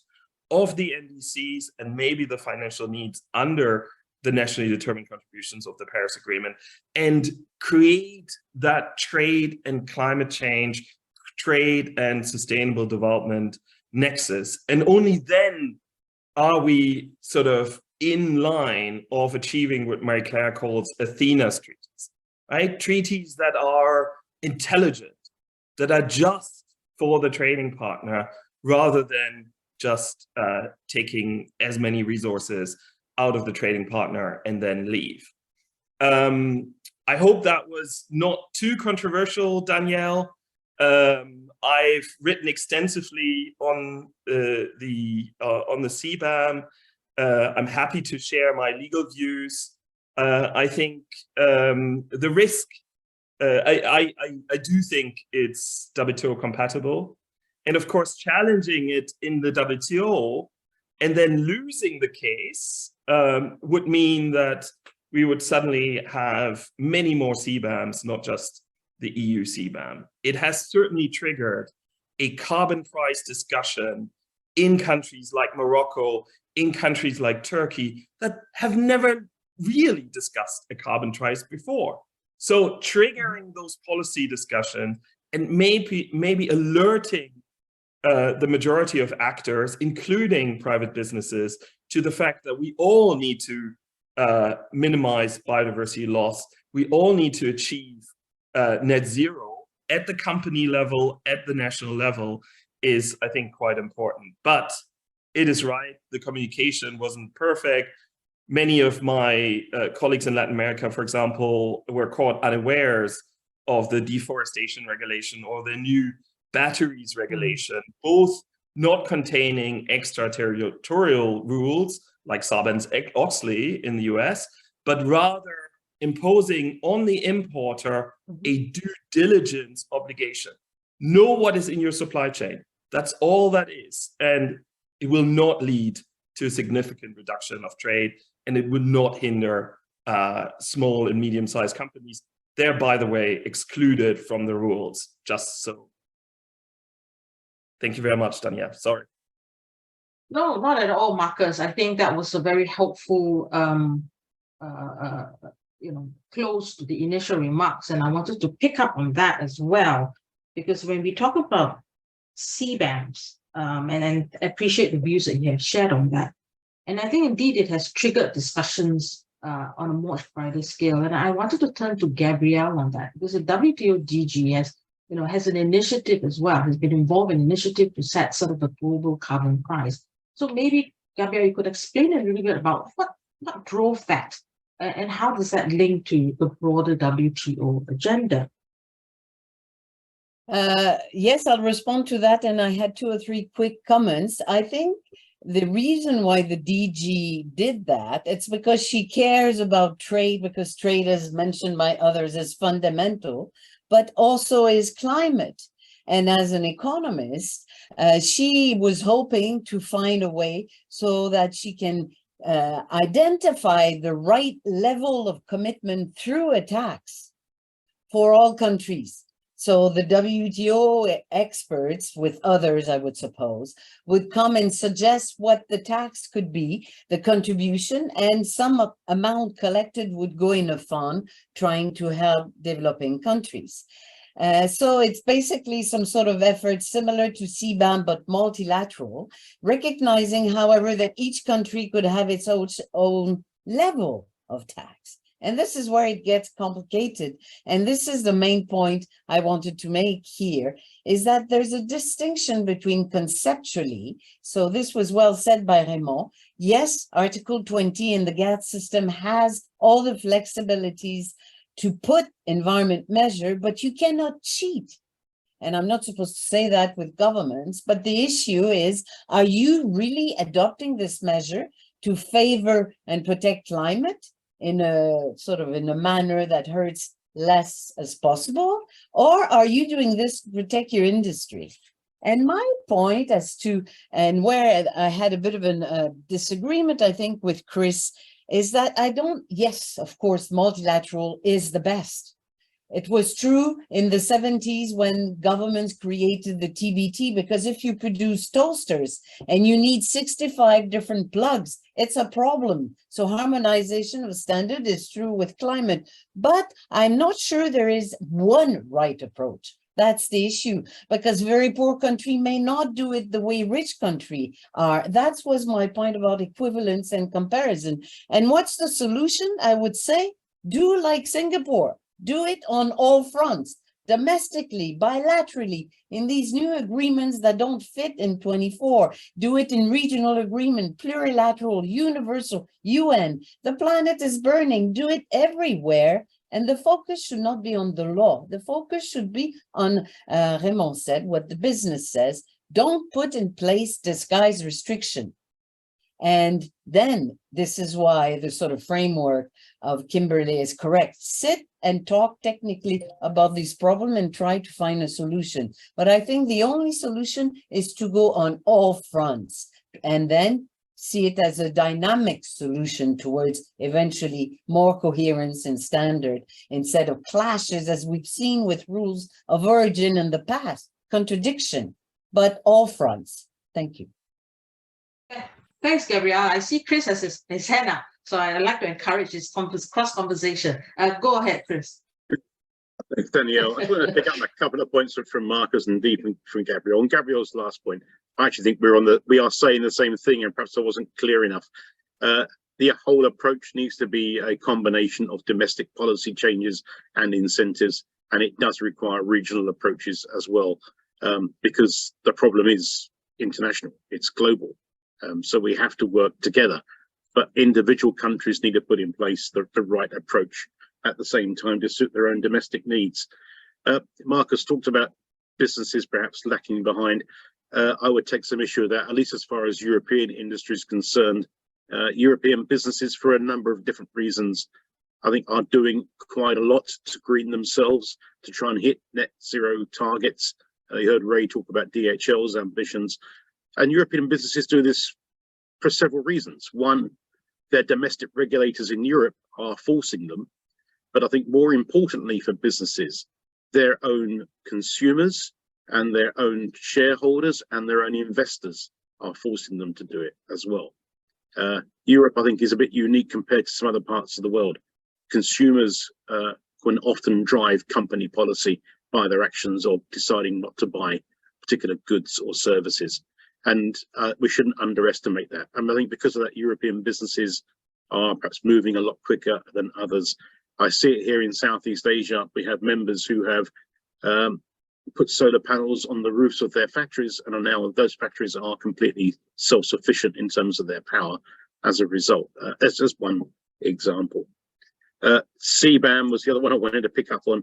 of the NDCs and maybe the financial needs under the nationally determined contributions of the Paris Agreement, and create that trade and climate change, trade and sustainable development nexus. And only then are we sort of in line of achieving what Marie-Claire calls Athena's treaties, right? Treaties that are intelligent, that are just for the trading partner, rather than just taking as many resources out of the trading partner and then leave. I hope that was not too controversial, Danielle. I've written extensively on the CBAM. I'm happy to share my legal views. I think the risk, I do think it's WTO compatible. And of course, challenging it in the WTO and then losing the case would mean that we would suddenly have many more CBAMs, not just the EU CBAM. It has certainly triggered a carbon price discussion in countries like Morocco, in countries like Turkey, that have never really discussed a carbon price before. So triggering those policy discussions and maybe alerting the majority of actors, including private businesses, to the fact that we all need to minimize biodiversity loss. We all need to achieve net zero at the company level, at the national level, is, I think, quite important. But it is right, the communication wasn't perfect. Many of my colleagues in Latin America, for example, were caught unawares of the deforestation regulation or the new batteries regulation, both not containing extraterritorial rules like Sarbanes-Oxley in the US, but rather imposing on the importer a due diligence obligation. Know what is in your supply chain. That's all that is. And it will not lead to a significant reduction of trade, and it will not hinder small and medium-sized companies. They're, by the way, excluded from the rules, just so. Thank you very much, Danielle. Sorry. No, not at all, Marcus. I think that was a very helpful, close to the initial remarks, and I wanted to pick up on that as well. because when we talk about CBAMs, and appreciate the views that you have shared on that. And I think indeed it has triggered discussions on a much wider scale. And I wanted to turn to Gabrielle on that, because the WTO DG has an initiative as well, has been involved in an initiative to set sort of a global carbon price. So maybe, Gabrielle, you could explain a little bit about what drove that, and how does that link to the broader WTO agenda? Yes, I'll respond to that. And I had 2 or 3 quick comments. I think the reason why the DG did that, it's because she cares about trade, because trade, as mentioned by others, is fundamental, but also is climate. And as an economist, she was hoping to find a way so that she can identify the right level of commitment through a tax for all countries. So the WTO experts, with others, I would suppose, would come and suggest what the tax could be, the contribution, and some amount collected would go in a fund trying to help developing countries. So it's basically some sort of effort similar to CBAM, but multilateral, recognizing, however, that each country could have its own level of tax. And this is where it gets complicated. And this is the main point I wanted to make here, is that there's a distinction between conceptually. So this was well said by Raymond. Yes, Article 20 in the GATT system has all the flexibilities to put environment measure, but you cannot cheat. And I'm not supposed to say that with governments, but the issue is, are you really adopting this measure to favor and protect climate in a manner that hurts less as possible? Or are you doing this to protect your industry? And my point as to, and where I had a bit of a disagreement, I think, with Chris, is that yes, of course, multilateral is the best. It was true in the 70s when governments created the TBT, because if you produce toasters and you need 65 different plugs, it's a problem. So harmonization of standard is true with climate, but I'm not sure there is one right approach. That's the issue, because very poor country may not do it the way rich country are. That was my point about equivalence and comparison. And what's the solution? I would say, do like Singapore. Do it on all fronts, domestically, bilaterally, in these new agreements that don't fit in 24. Do it in regional agreement, plurilateral, universal, UN. The planet is burning. Do it everywhere. And the focus should not be on the law. The focus should be on, Raymond said, what the business says. Don't put in place disguised restriction. And then this is why the sort of framework of Kimberly is correct. Sit and talk technically about this problem and try to find a solution. But I think the only solution is to go on all fronts and then see it as a dynamic solution towards eventually more coherence and standard instead of clashes, as we've seen with rules of origin in the past, contradiction, but all fronts. Thank you. Thanks, Gabrielle. I see Chris has his hand up, so I'd like to encourage this cross conversation. Go ahead, Chris. Thanks, Danielle. I just want to pick up a couple of points from Marcus and Deep from Gabrielle. On Gabrielle's last point, I actually think we are saying the same thing, and perhaps I wasn't clear enough. The whole approach needs to be a combination of domestic policy changes and incentives, and it does require regional approaches as well, because the problem is international, it's global. So we have to work together, but individual countries need to put in place the right approach at the same time to suit their own domestic needs. Marcus talked about businesses perhaps lacking behind. I would take some issue with that, at least as far as European industry is concerned. European businesses, for a number of different reasons, I think are doing quite a lot to green themselves, to try and hit net zero targets. You heard Ray talk about DHL's ambitions. And European businesses do this for several reasons. One, their domestic regulators in Europe are forcing them. But I think more importantly for businesses, their own consumers and their own shareholders and their own investors are forcing them to do it as well. Europe, I think, is a bit unique compared to some other parts of the world. Consumers can often drive company policy by their actions of deciding not to buy particular goods or services. And we shouldn't underestimate that. And I think because of that, European businesses are perhaps moving a lot quicker than others. I see it here in Southeast Asia. We have members who have put solar panels on the roofs of their factories, and now those factories are completely self-sufficient in terms of their power as a result. That's just one example. CBAM was the other one I wanted to pick up on.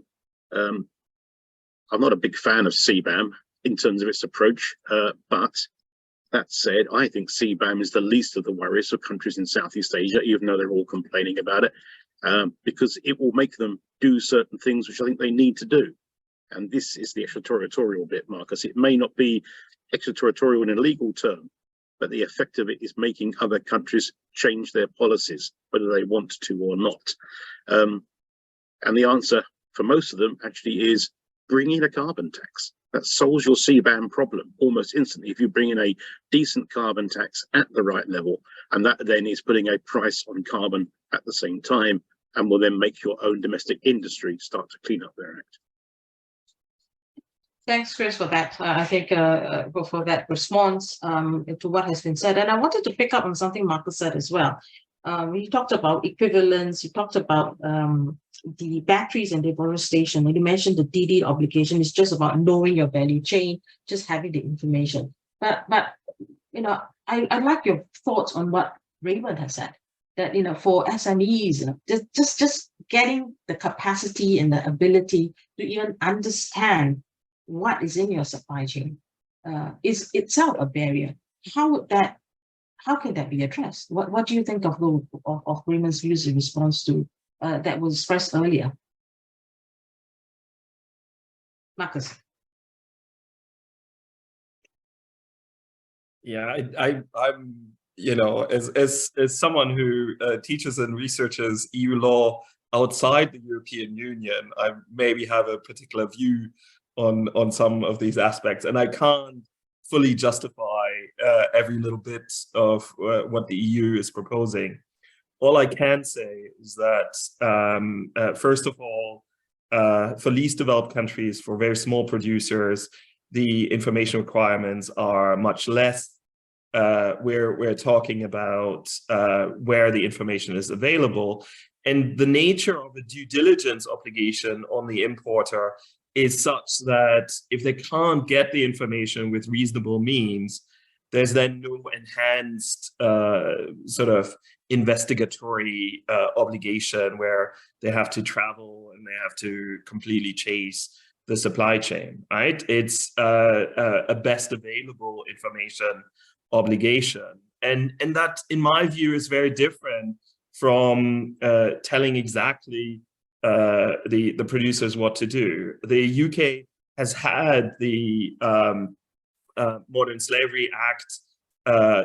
I'm not a big fan of CBAM in terms of its approach, but that said, I think CBAM is the least of the worries of countries in Southeast Asia, even though they're all complaining about it, because it will make them do certain things which I think they need to do. And this is the extraterritorial bit, Marcus. It may not be extraterritorial in a legal term, but the effect of it is making other countries change their policies, whether they want to or not. And the answer for most of them actually is bring in a carbon tax. That solves your CBAM problem almost instantly if you bring in a decent carbon tax at the right level, and that then is putting a price on carbon at the same time, and will then make your own domestic industry start to clean up their act. Thanks, Chris, for that. I think for that response to what has been said. And I wanted to pick up on something Marcus said as well. You talked about equivalence, you talked about the batteries and deforestation, and you mentioned the DD obligation is just about knowing your value chain, just having the information. But you know, I like your thoughts on what Raymond has said, that, you know, for SMEs, you know, just getting the capacity and the ability to even understand what is in your supply chain is itself a barrier. How can that be addressed? What do you think of Raymond's views in response to that was expressed earlier? Marcus. Yeah, I'm, you know, as someone who teaches and researches EU law outside the European Union, I maybe have a particular view on some of these aspects, and I can't fully justify every little bit of what the EU is proposing. All I can say is that, first of all, for least developed countries, for very small producers, the information requirements are much less. We're talking about where the information is available, and the nature of the due diligence obligation on the importer is such that if they can't get the information with reasonable means, there's then no enhanced sort of investigatory obligation where they have to travel and they have to completely chase the supply chain, right? It's a best available information obligation. And that, in my view, is very different from telling exactly the producers what to do. The UK has had the Modern Slavery Act,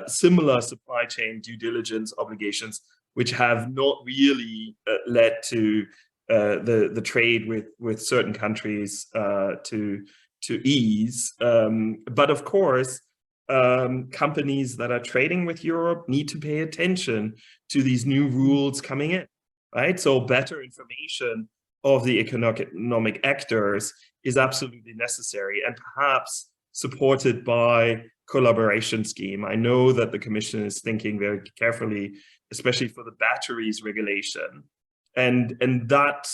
similar supply chain due diligence obligations, which have not really led to the trade with certain countries to ease. But of course, companies that are trading with Europe need to pay attention to these new rules coming in. Right, so better information of the economic actors is absolutely necessary, and perhaps supported by collaboration scheme. I know that the Commission is thinking very carefully, especially for the batteries regulation, and that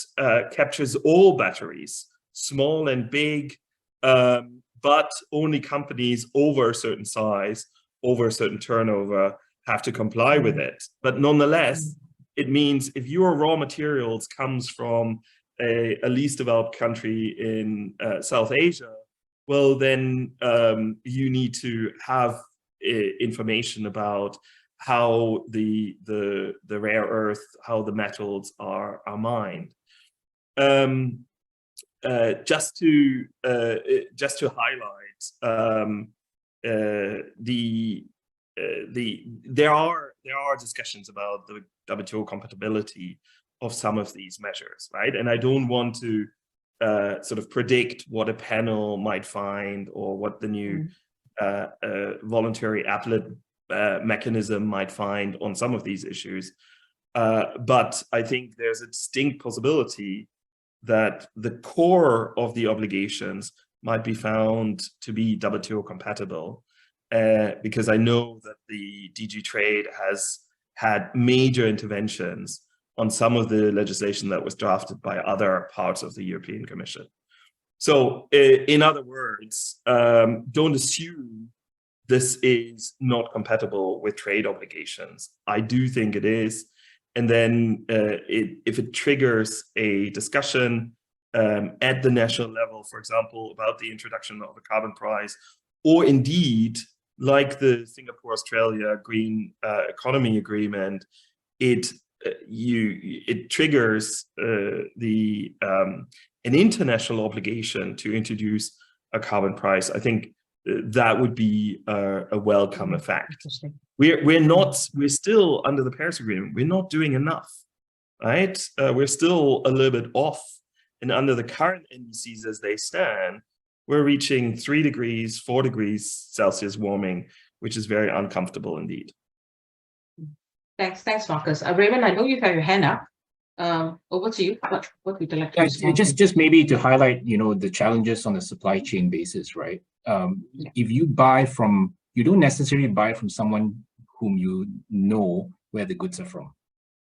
captures all batteries, small and big, but only companies over a certain size, over a certain turnover, have to comply with it. But nonetheless, it means if your raw materials comes from a least developed country in South Asia, well, then you need to have information about how the rare earth, how the metals are mined. Just to highlight, there are discussions about the WTO compatibility of some of these measures, right? And I don't want to sort of predict what a panel might find or what the new voluntary appellate mechanism might find on some of these issues. But I think there's a distinct possibility that the core of the obligations might be found to be WTO compatible, because I know that the DG Trade has had major interventions on some of the legislation that was drafted by other parts of the European Commission. So in other words, don't assume this is not compatible with trade obligations. I do think it is. And then if it triggers a discussion at the national level, for example, about the introduction of a carbon price, or indeed, like the Singapore-Australia Green Economy Agreement, it triggers an international obligation to introduce a carbon price. I think that would be a welcome effect. We're still under the Paris Agreement. We're not doing enough, right? We're still a little bit off. And under the current NDCs as they stand, we're reaching 3 degrees, 4 degrees Celsius warming, which is very uncomfortable indeed. Thanks, Marcus. Raymond, I know you have your hand up. Over to you. What would you like to respond to? Just maybe to highlight, the challenges on the supply chain basis, right? If you buy from, you don't necessarily buy from someone whom you know where the goods are from.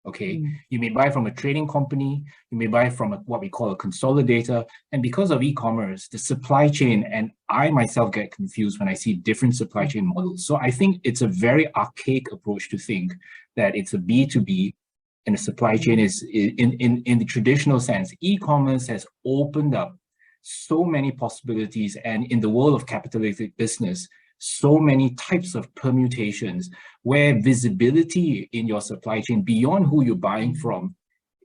Okay, you may buy from a trading company, you may buy from what we call a consolidator, and because of e-commerce, the supply chain, and I myself get confused when I see different supply chain models. So I think it's a very archaic approach to think that it's a B2B and the supply chain is in the traditional sense. E-commerce has opened up so many possibilities, and in the world of capitalistic business, so many types of permutations where visibility in your supply chain beyond who you're buying from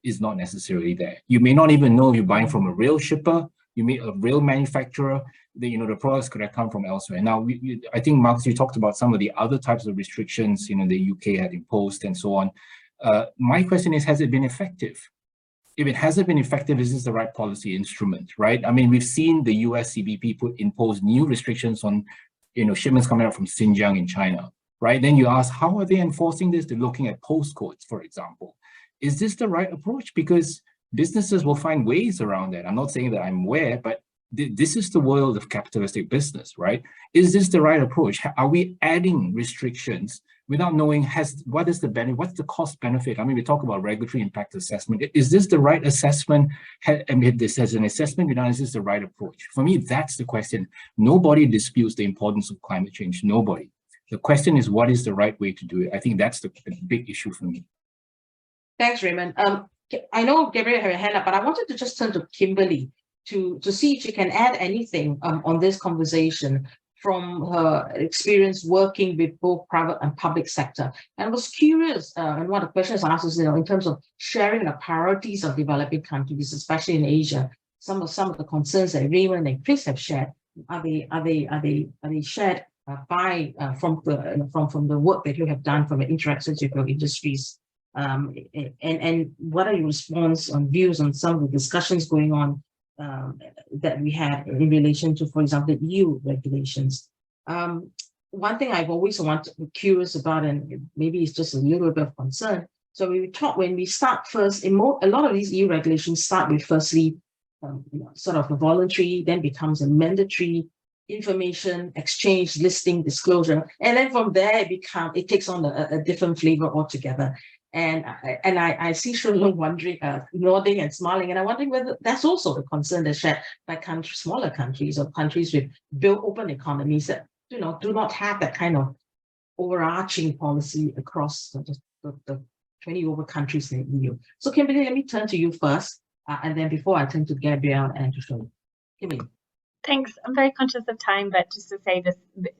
is not necessarily there. You may not even know you're buying from a real shipper, you may a real manufacturer, the products could have come from elsewhere. Now, I think, Marcus, you talked about some of the other types of restrictions, the UK had imposed and so on. My question is, has it been effective? If it hasn't been effective, is this the right policy instrument, right? I mean, we've seen the US CBP impose new restrictions on shipments coming out from Xinjiang in China, right? Then you ask, how are they enforcing this? They're looking at postcodes, for example. Is this the right approach? Because businesses will find ways around that. I'm not saying that I'm aware, but this is the world of capitalistic business, right? Is this the right approach? Are we adding restrictions without knowing what is the benefit, what's the cost benefit? I mean, we talk about regulatory impact assessment. Is this the right assessment? This as an assessment, is this the right approach? For me, that's the question. Nobody disputes the importance of climate change, nobody. The question is, what is the right way to do it? I think that's the big issue for me. Thanks, Raymond. I know Gabriel had a hand up, but I wanted to just turn to Kimberly to see if she can add anything on this conversation from her experience working with both private and public sector. And I was curious, and one of the questions I asked is, in terms of sharing the priorities of developing countries, especially in Asia, some of the concerns that Raymond and Chris have shared, are they shared from the work that you have done from the interactions with your industries? And what are your response on views on some of the discussions going on that we had in relation to, for example, EU regulations? One thing I've always curious about, and maybe it's just a little bit of concern. So when we start first, a lot of these EU regulations start with firstly, sort of a voluntary, then becomes a mandatory information exchange, listing, disclosure, and then from there it takes on a different flavor altogether. And I see Shunlong wondering, nodding and smiling, and I'm wondering whether that's also a concern that's shared by smaller countries or countries with built open economies that do not have that kind of overarching policy across the 20 over countries in the EU. So Kimberly, let me turn to you first, and then before I turn to Gabrielle and to Shunlong. Kimberly. Thanks. I'm very conscious of time, but just to say this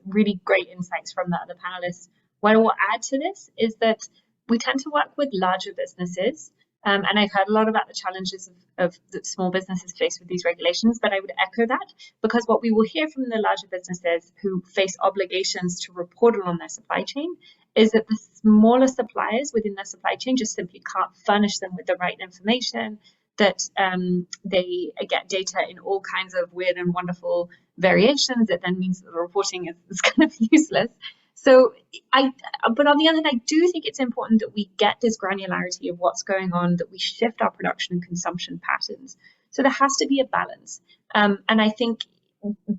really great insights from the other panelists. What I will add to this is that we tend to work with larger businesses, and I've heard a lot about the challenges of that small businesses face with these regulations, but I would echo that, because what we will hear from the larger businesses who face obligations to report on their supply chain is that the smaller suppliers within their supply chain just simply can't furnish them with the right information, that they get data in all kinds of weird and wonderful variations that then means that the reporting is kind of useless. So but on the other hand, I do think it's important that we get this granularity of what's going on, that we shift our production and consumption patterns So there has to be a balance. And I think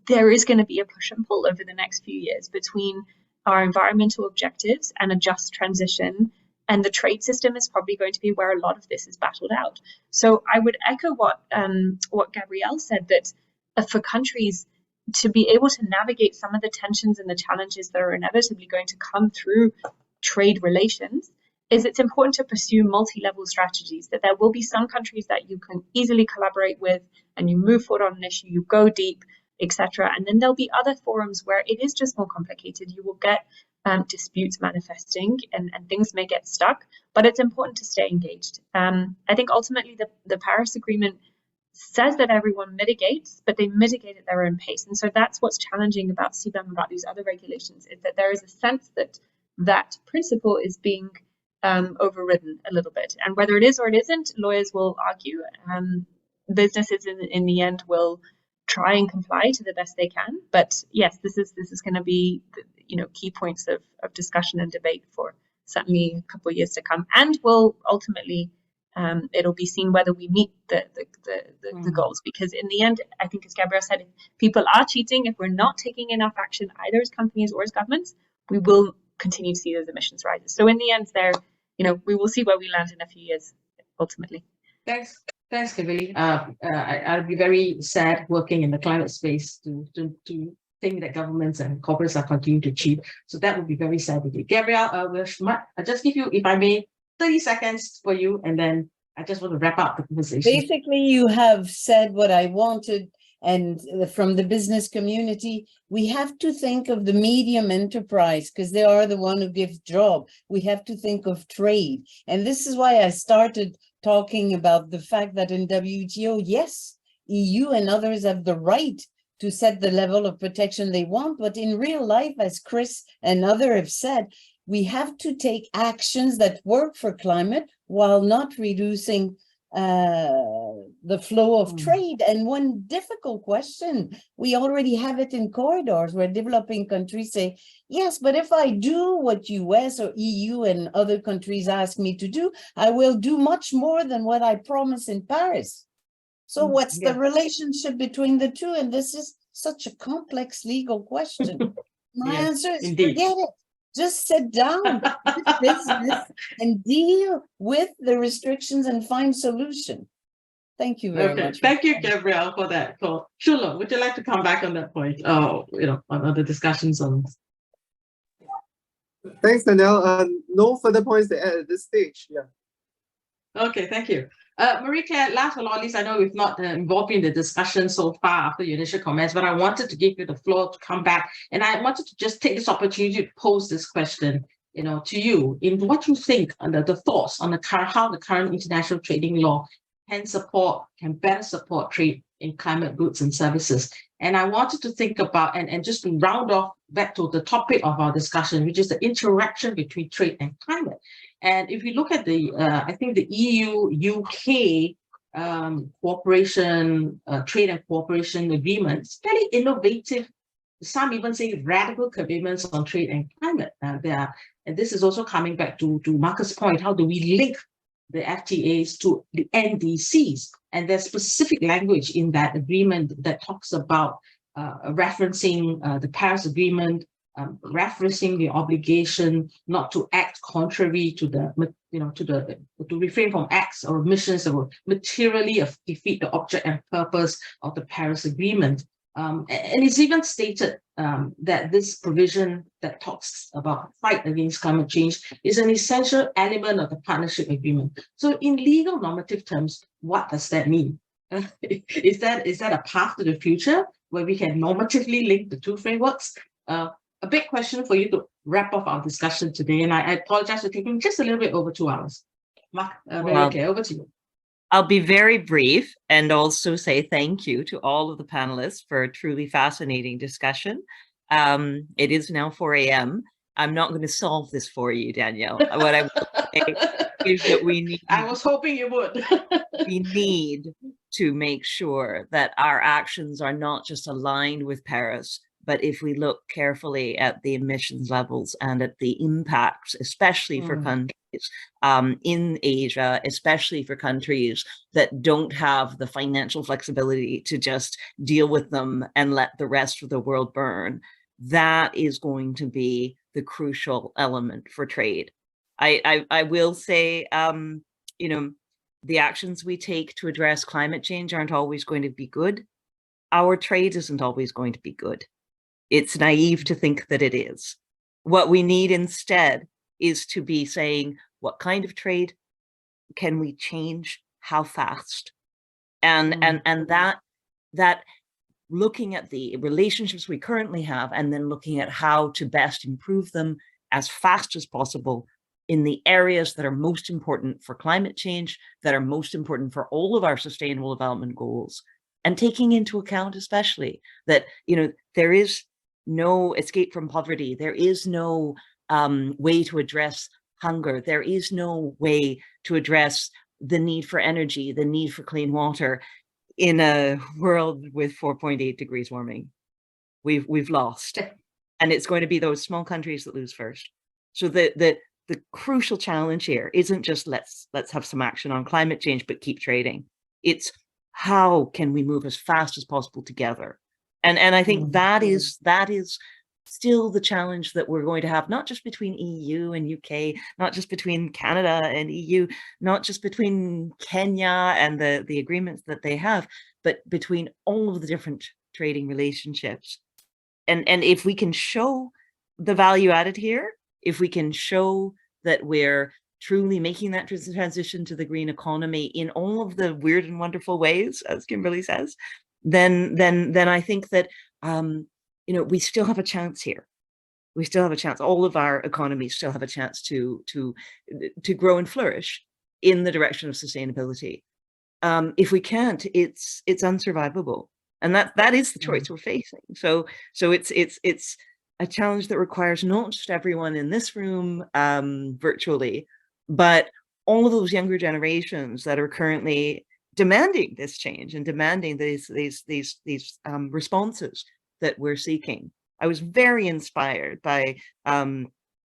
there is going to be a push and pull over the next few years between our environmental objectives and a just transition. And the trade system is probably going to be where a lot of this is battled out. So I would echo what Gabrielle said, that for countries to be able to navigate some of the tensions and the challenges that are inevitably going to come through trade relations, it's important to pursue multi-level strategies, that there will be some countries that you can easily collaborate with and you move forward on an issue, you go deep, etc. And then there'll be other forums where it is just more complicated. You will get disputes manifesting and things may get stuck, but it's important to stay engaged. I think ultimately the Paris Agreement says that everyone mitigates, but they mitigate at their own pace. And so that's what's challenging about CBAM, about these other regulations, is that there is a sense that that principle is being overridden a little bit. And whether it is or it isn't, lawyers will argue. Businesses in the end will try and comply to the best they can. But yes, this is going to be key points of discussion and debate for certainly a couple of years to come, and will ultimately it'll be seen whether we meet the goals. Because in the end, I think, as Gabrielle said, if people are cheating, if we're not taking enough action, either as companies or as governments, we will continue to see those emissions rises. So in the end, we will see where we land in a few years, ultimately. Thanks, Kimberly. I'd be very sad working in the climate space to think that governments and corporates are continuing to cheat. So that would be very sad indeed. Gabrielle, I'll just give you, if I may, 30 seconds for you, and then I just want to wrap up the conversation. Basically, you have said what I wanted, and from the business community, we have to think of the medium enterprise because they are the one who gives job. We have to think of trade. And this is why I started talking about the fact that in WTO, yes, EU and others have the right to set the level of protection they want, but in real life, as Chris and others have said, we have to take actions that work for climate while not reducing the flow of trade. And one difficult question, we already have it in corridors where developing countries say, yes, but if I do what US or EU and other countries ask me to do, I will do much more than what I promised in Paris. So what's the relationship between the two? And this is such a complex legal question. My answer is forget it. Just sit down with business and deal with the restrictions and find solution. Thank you very much. Thank you, Gabrielle, for that. So, Shula, would you like to come back on that point? On other discussions on. Thanks, Danielle. No further points to add at this stage. Yeah. Okay, thank you. Marie-Claire, last but not least, I know we've not involved in the discussion so far after your initial comments, but I wanted to give you the floor to come back. And I wanted to just take this opportunity to pose this question, to you, in what you think on the thoughts on how the current international trading law can better support trade in climate goods and services. And I wanted to think about, and just to round off back to the topic of our discussion, which is the interaction between trade and climate. And if you look at I think the EU-UK cooperation, trade and cooperation agreement, it's fairly innovative. Some even say radical commitments on trade and climate. And this is also coming back to Marcus' point, how do we link the FTAs to the NDCs? And there's specific language in that agreement that talks about referencing the Paris Agreement, referencing the obligation not to act contrary to to refrain from acts or omissions that will materially defeat the object and purpose of the Paris Agreement. And it's even stated that this provision that talks about fight against climate change is an essential element of the partnership agreement. So in legal normative terms, what does that mean? Is that a path to the future where we can normatively link the two frameworks? A big question for you to wrap up our discussion today, and I apologize for taking just a little bit over 2 hours. Mark, okay, over to you. I'll be very brief and also say thank you to all of the panelists for a truly fascinating discussion. It is now 4 a.m. I'm not going to solve this for you, Danielle. What I will say is that we need— I was hoping you would. We need to make sure that our actions are not just aligned with Paris, but if we look carefully at the emissions levels and at the impacts, especially for countries in Asia, especially for countries that don't have the financial flexibility to just deal with them and let the rest of the world burn. That is going to be the crucial element for trade. I will say, you know, the actions we take to address climate change aren't always going to be good. Our trade isn't always going to be good. It's naive to think that it is. What we need instead is to be saying, what kind of trade can we change? How fast? And that looking at the relationships we currently have and then looking at how to best improve them as fast as possible in the areas that are most important for climate change, that are most important for all of our sustainable development goals, and taking into account especially that, you know, there is no escape from poverty. There is no way to address hunger. There is no way to address the need for energy, the need for clean water in a world with 4.8 degrees warming. We've lost, and it's going to be those small countries that lose first. So the crucial challenge here isn't just let's have some action on climate change, but keep trading. It's how can we move as fast as possible together? And I think that is still the challenge that we're going to have, not just between EU and UK, not just between Canada and EU, not just between Kenya and the agreements that they have, but between all of the different trading relationships. And if we can show the value added here, if we can show that we're truly making that transition to the green economy in all of the weird and wonderful ways, as Kimberly says, then I think that you know, we still have a chance here. We still have a chance. All of our economies still have a chance to grow and flourish in the direction of sustainability. If we can't, it's unsurvivable, and that is the choice we're facing. So it's a challenge that requires not just everyone in this room virtually, but all of those younger generations that are currently demanding this change and demanding these responses that we're seeking. I was very inspired by Chua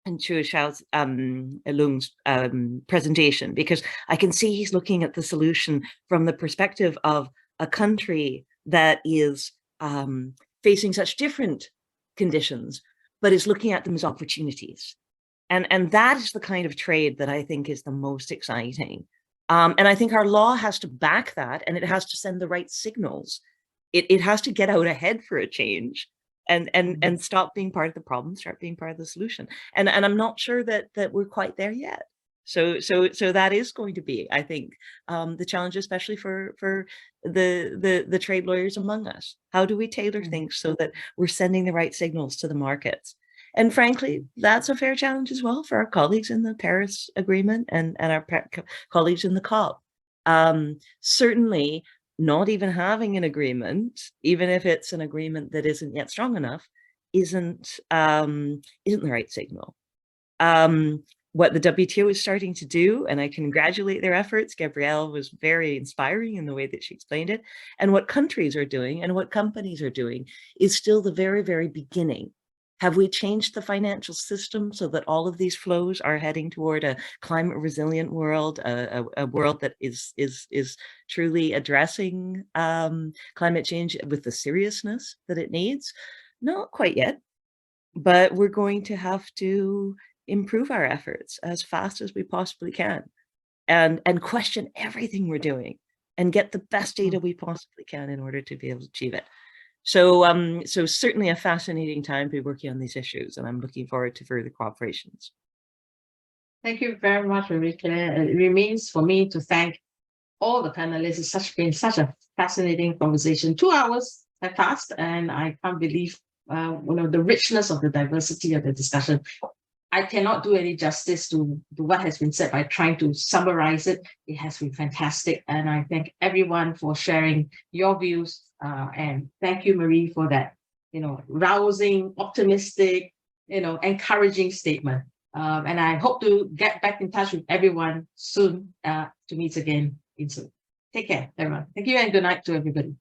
Xiao Lung's presentation, because I can see he's looking at the solution from the perspective of a country that is facing such different conditions, but is looking at them as opportunities. And that is the kind of trade that I think is the most exciting. And I think our law has to back that, and it has to send the right signals. It has to get out ahead for a change and stop being part of the problem, start being part of the solution. And I'm not sure that we're quite there yet. So that is going to be, I think, the challenge, especially for the trade lawyers among us. How do we tailor things so that we're sending the right signals to the markets? And frankly, that's a fair challenge as well for our colleagues in the Paris Agreement and our colleagues in the COP. Certainly, not even having an agreement, even if it's an agreement that isn't yet strong enough, isn't the right signal. What the WTO is starting to do, and I congratulate their efforts, Gabrielle was very inspiring in the way that she explained it, and what countries are doing and what companies are doing is still the very, very beginning. Have we changed the financial system so that all of these flows are heading toward a climate resilient world, a world that is truly addressing climate change with the seriousness that it needs? Not quite yet, but we're going to have to improve our efforts as fast as we possibly can, and question everything we're doing and get the best data we possibly can in order to be able to achieve it. So, so certainly a fascinating time to be working on these issues, and I'm looking forward to further cooperations. Thank you very much, Marie-Claire. It remains for me to thank all the panelists. It's been such a fascinating conversation. 2 hours have passed, and I can't believe the richness of the diversity of the discussion. I cannot do any justice to what has been said by trying to summarize it. It has been fantastic, and I thank everyone for sharing your views. And thank you, Marie, for that, rousing, optimistic, encouraging statement. And I hope to get back in touch with everyone soon to meet again in Zoom. Take care, everyone. Thank you, and good night to everybody.